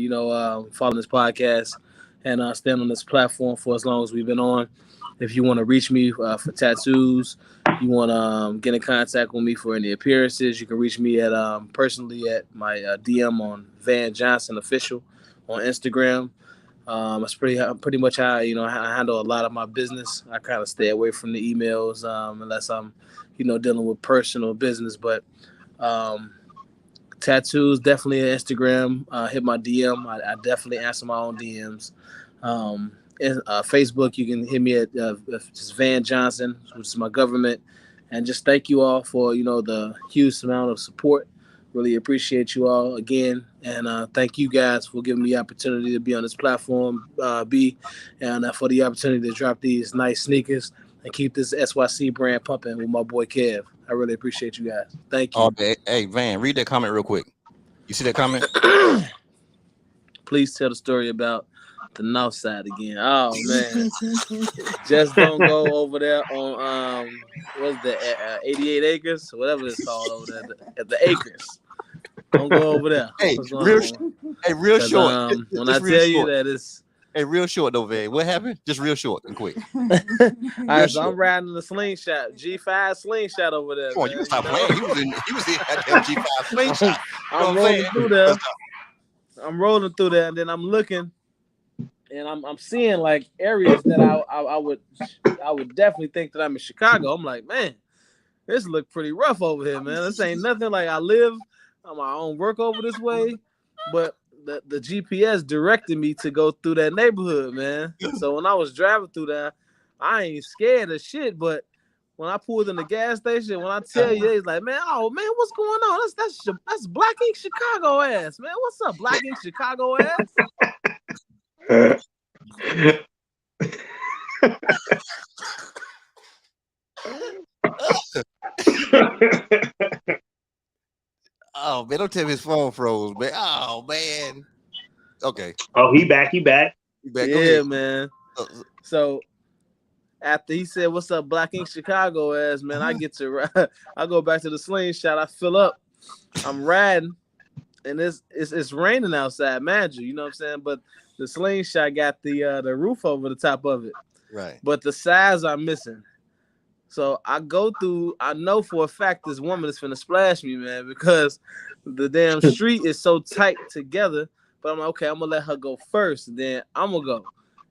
following this podcast and staying on this platform for as long as we've been on. If you want to reach me for tattoos, you want to get in contact with me for any appearances, you can reach me at personally at my DM on Van Johnson Official on Instagram. That's pretty much how I handle a lot of my business. I kind of stay away from the emails unless I'm dealing with personal business, but. Tattoos, definitely on Instagram. Hit my DM. I definitely answer my own DMs. Facebook, you can hit me at just Van Johnson, which is my government. And just thank you all for the huge amount of support. Really appreciate you all again, and thank you guys for giving me the opportunity to be on this platform, and for the opportunity to drop these nice sneakers and keep this SYC brand pumping with my boy Kev. I really appreciate you guys. Thank you. Hey, Van, read that comment real quick. You see that comment? Please tell the story about the north side again. Oh man, just don't go over there on what's the 88 acres, whatever it's called over there at the acres. Don't go over there. Hey, real short. When I tell you that it's real short though, Van. What happened? Just real short and quick. All right, so I'm riding the slingshot, G5 slingshot over there. Come on, you stop playing. He was in that G5 slingshot. I'm rolling through there. I'm rolling through there, and then I'm looking, and I'm seeing like areas that I would definitely think that I'm in Chicago. I'm like, man, this look pretty rough over here, man. This ain't nothing like I live on my own work over this way, but the GPS directed me to go through that neighborhood, man. So when I was driving through there, I ain't scared of shit. But when I pulled in the gas station, when I tell you, it's like, man, oh man, what's going on? That's Black Ink Chicago ass, man. What's up, Black Ink Chicago ass? Oh man, don't tell me his phone froze, man. Oh man. Okay. Oh, he back. Yeah, man. So after he said, "What's up, Black Ink Chicago ass," man, I get to ride. I go back to the slingshot. I fill up. I'm riding, and it's raining outside, mind you. You know what I'm saying? But the slingshot got the roof over the top of it. Right. But the sides are missing. So I go through. I know for a fact this woman is finna splash me, man, because the damn street is so tight together. But I'm like, okay, I'm gonna let her go first, and then I'm gonna go.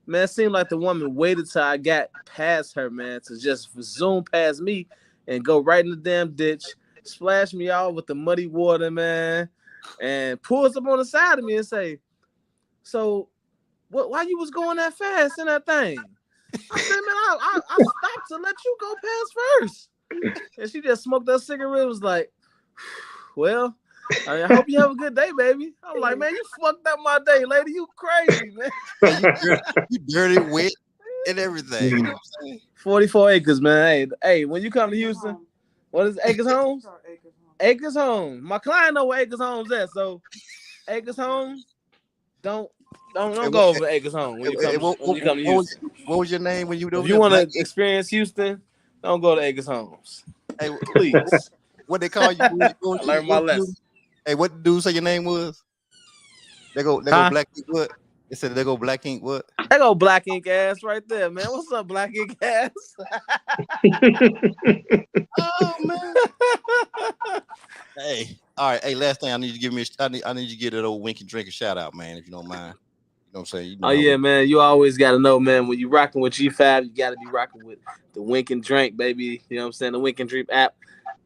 Man, it seemed like the woman waited till I got past her, man, to just zoom past me and go right in the damn ditch, splash me out with the muddy water, man, and pulls up on the side of me and say, "So, why you was going that fast in that thing?" I said, man, I stopped to let you go past first. And she just smoked that cigarette. Was like, well, I hope you have a good day, baby. I'm like, man, you fucked up my day, lady. You crazy, man. You dirty, wet, and everything. You know what I'm saying? 44 acres, man. Hey, when you come to Houston, what is Acres Homes? Acres Homes. My client know where Acres Homes at, so Acres Homes, don't go over to Acres Home when you come to Houston. What was your name when you were? If you want to experience Houston, don't go to Acres Homes. Hey, please. What they call you? Learn my lesson. Hey, what the dude say your name was? They go Black Ink what? They said they go Black Ink what? They go Black Ink ass right there, man. What's up, Black Ink ass? Oh man. Hey, all right. Hey, last thing I need you to give me. I need you to get that old Wink and Drink a shout out, man, if you don't mind. You know what I'm saying? Oh yeah, man. You always got to know, man. When you rocking with G5, you got to be rocking with the Wink and Drink, baby. You know what I'm saying? The Wink and Drink app.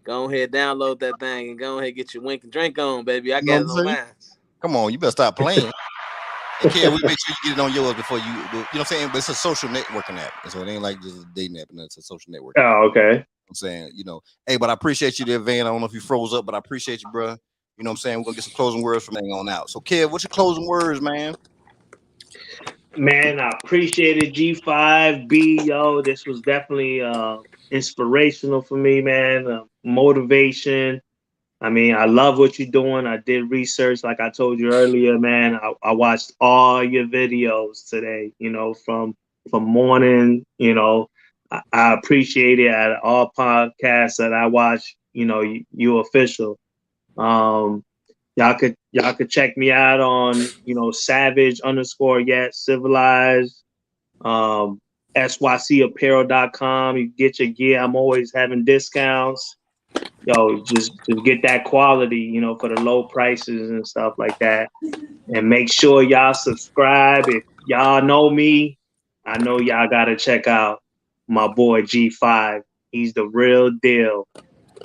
Go ahead, download that thing, and go ahead and get your Wink and Drink on, baby. I got it on mine. Come on, you better stop playing. Okay, we make sure you get it on yours before you know what I'm saying? But it's a social networking app. So it ain't like just a dating app, and it's a social network. Oh, okay. I'm saying, hey, but I appreciate you there, Van. I don't know if you froze up, but I appreciate you, bro. You know what I'm saying? We're gonna get some closing words from hang on out. So, Kev, what's your closing words, man? Man, I appreciate it, G5B, yo. This was definitely inspirational for me, man. Motivation. I mean, I love what you're doing. I did research, like I told you earlier, man. I watched all your videos today, you know, from morning, you know. I appreciate it at all podcasts that I watch, you know, you official. Um, y'all could check me out on, you know, savage_yet civilized, sycapparel.com. You get your gear. I'm always having discounts. Yo, just get that quality, you know, for the low prices and stuff like that. And make sure y'all subscribe. If y'all know me, I know y'all gotta check out my boy G5. He's the real deal.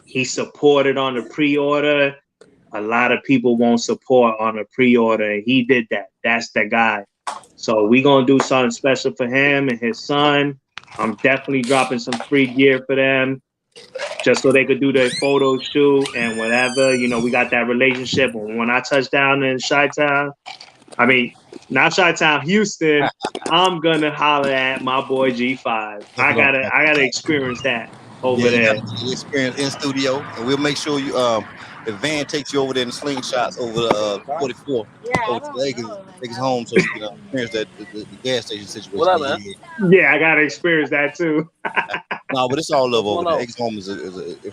He supported on the pre-order. A lot of people won't support on a pre-order, and he did that. That's the guy. So we gonna do something special for him and his son. I'm definitely dropping some free gear for them, just so they could do their photo shoot and whatever. You know, we got that relationship. When I touch down in Chi-Town, I mean, not Chi-Town, Houston, I'm gonna holler at my boy G5. I gotta experience that over You got there. to get the experience in studio, and we'll make sure you the van takes you over there in slingshots over the 44 over to Lakers home, so you can experience that the gas station situation. What up, man? Yeah, I gotta experience that too. No, but it's all love over going there. on? Lakers home is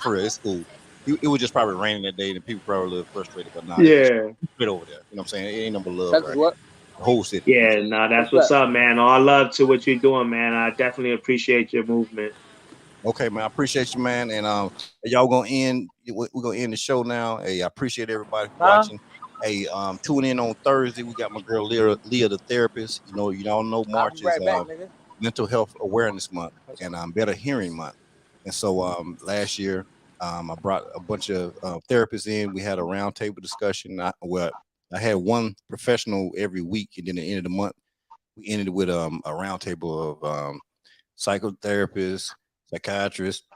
for real. It's cool. It was just probably raining that day, and people probably a little frustrated, but nah, it's Yeah. good over there. You know what I'm saying? It ain't number love, Texas right? what? The whole city. Yeah, nah, that's what's up, man. All love to what you're doing, man. I definitely appreciate your movement. Okay, man. I appreciate you, man. And y'all gonna end. We're gonna end the show now. Hey, I appreciate everybody watching. Hey, tune in on Thursday. We got my girl Leah the therapist. You know, y'all know March is Mental Health Awareness Month and Better Hearing Month. And so last year, I brought a bunch of therapists in. We had a roundtable discussion. I had one professional every week, and then at the end of the month, we ended with a roundtable of psychotherapists, psychiatrists,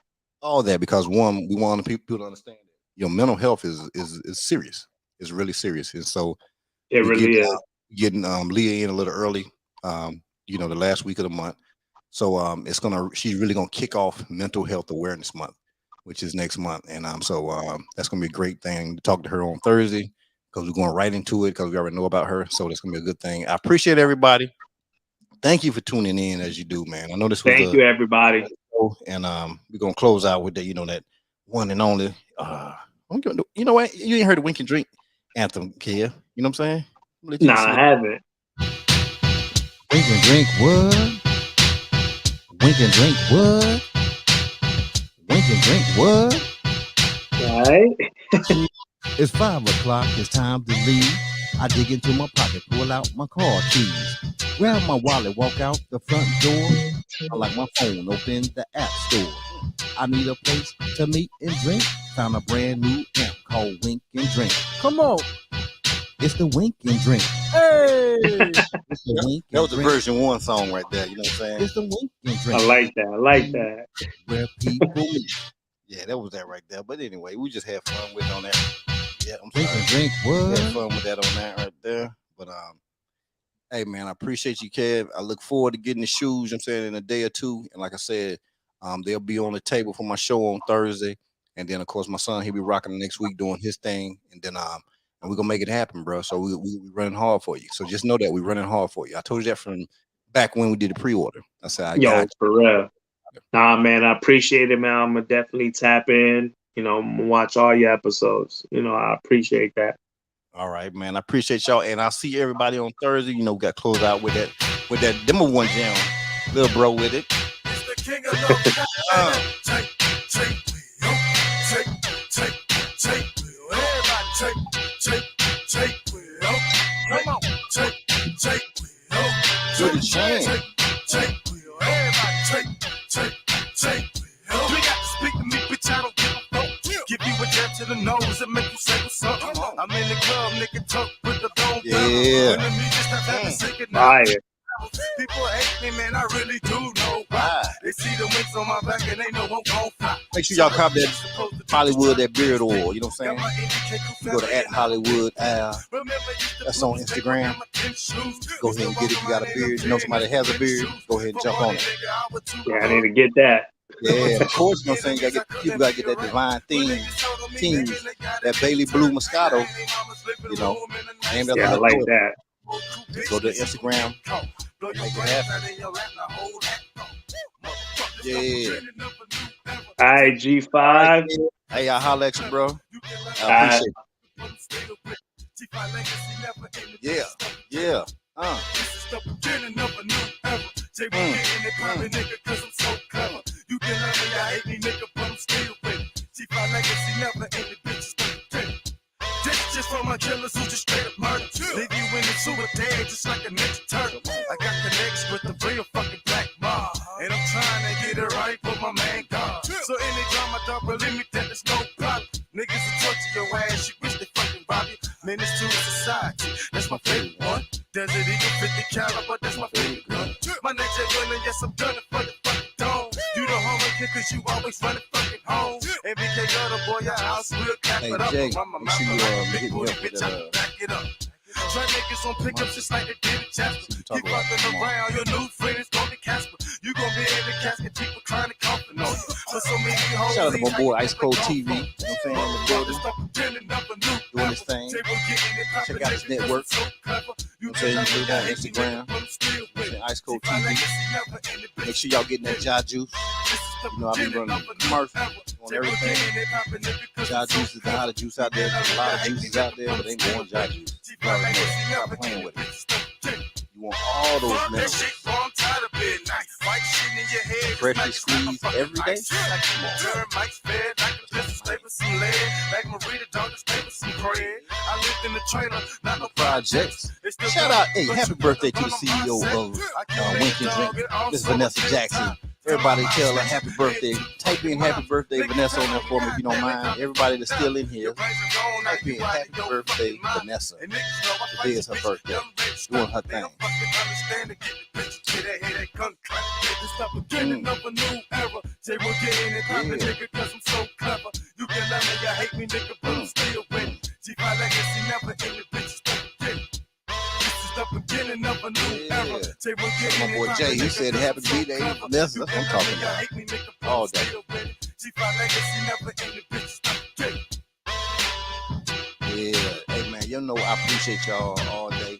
all that, because one, we want people to understand that, you know, mental health is serious. It's really serious. And so It really is. Getting Leah in a little early, you know, the last week of the month. So she's really gonna kick off Mental Health Awareness Month, which is next month. And so that's gonna be a great thing to talk to her on Thursday, because we're going right into it, because we already know about her. So that's gonna be a good thing. I appreciate everybody. Thank you for tuning in as you do, man. I know this was Thank you, everybody. And we're gonna close out with that, you know, that one and only you know what? You ain't heard the Wink and Drink anthem, Kia. You know what I'm saying? Nah, I haven't. Wink and drink what? Wink and drink what? Wink and drink what? All right. It's 5 o'clock. It's time to leave. I dig into my pocket, pull out my car keys, grab my wallet, walk out the front door. I like my phone, open the app store. I need a place to meet and drink. Found a brand new app called Wink and Drink. Come on. It's the Wink and Drink. Hey! It's the Wink that was and the Drink. version 1 song right there. You know what I'm saying? It's the Wink and Drink. I like that. I like that. Where people meet. Yeah, that was that right there. But anyway, we just had fun with it on that. Yeah, I'm Wink sorry. and Drink what? We had fun with that on that right there. But hey man, I appreciate you, Kev. I look forward to getting the shoes, you know what I'm saying, in a day or two. And like I said, they'll be on the table for my show on Thursday. And then of course my son, he'll be rocking the next week doing his thing. And then and we're gonna make it happen, bro. So we running hard for you. So just know that we're running hard for you. I told you that from back when we did the pre-order. I said, I got you. For real. Nah, man, I appreciate it, man. I'm gonna definitely tap in. You know, I'm gonna watch all your episodes. You know, I appreciate that. All right, man. I appreciate y'all, and I'll see everybody on Thursday. You know, we got to close out with that demo one jam, little bro with it. It's the king of love. Take wheel. Everybody take wheel. Come on, take wheel. Good as shame. Take wheel. Everybody take wheel. You got to speak to me, bitch. I don't give a fuck. Give you a jab to the nose and make you say what's up. I'm in the club, nigga, tuck with the dome. Yeah. Fire. People hate me, man, I really do know why. They see the wings on my back and they know I'm gon' fly. Make sure y'all cop that Hollywood, that beard oil. You know what I'm saying? You go to @Hollywood Al. That's on Instagram. Go ahead and get it. If you got a beard, you know somebody that has a beard, go ahead and jump on it. Yeah, I need to get that. Yeah, of course, you know what I'm saying? People gotta get that divine teams, that Bailey Blue Moscato, you know. Named after Yeah, I her like daughter. that. Go to Instagram, make it happen. Yeah. IG5. Hey, I holla at you, bro. I appreciate it. Yeah, yeah. This is the beginning of a new era. They were getting it poppin', nigga, cause I'm so clever. You can love me, I hate me, nigga, but I'm still with it. G5 legacy never ended, bitches don't get it. This just for my killers who just straight up murder. Leave you in the sewer dead just like a ninja turtle. I got connects with the real fucking black mob. And I'm trying to get it right for my man God. So any drama, dog, believe me that there's no problem. Niggas will torture your ass, you wish they fucking rob you. Menace to society, that's my favorite one. Desert Eagle 50 caliber, that's my favorite gun. My nature gun, and yes, I'm done it for the fucking dome. You the homie kid, cause you always running fucking home. MBK got a boy, your house will clap Hey, it up. Jay, Mama, make sure you hit me booty, up with bitch, that, I back it up. Try niggas on pickups just like they did in Jasper. talk Keep about fucking tomorrow. around, your new friend is gonna be Casper. You gonna be in the casket, people trying to comfort on you. For so many hoes, Shout out to my boy Ice Cold TV. You know what I'm saying? In the building, doing his thing. Check out his network. You know what I'm saying? You can on Instagram. Ice Cold TV. Make sure y'all getting that Jai Juice. You know, I be running commercials on everything. Jai Juice is the hottest juice out there. There's a lot of juices out there, but ain't one Jai Juice. You already know. Stop playing with it. You want all those minerals. Freshly squeezed every day. Projects. Shout out, hey, happy birthday to the CEO of Wink and Drink, Miss Vanessa Jackson. Everybody tell her happy birthday. Type in happy birthday Vanessa on there for me if you don't mind. Everybody that's still in here, type in happy birthday Vanessa. Today is her birthday. Doing her thing. My boy Jay, he said happy birthday Vanessa. That's what I'm talking about. All day. Yeah, hey man, you know I appreciate y'all all day,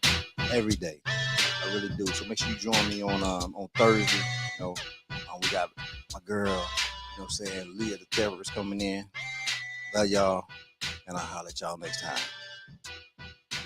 every day. I really do. So make sure you join me on Thursday. You know, we got my girl, you know what I'm saying, Leah the terrorist coming in. Love y'all, and I'll holler at y'all next time.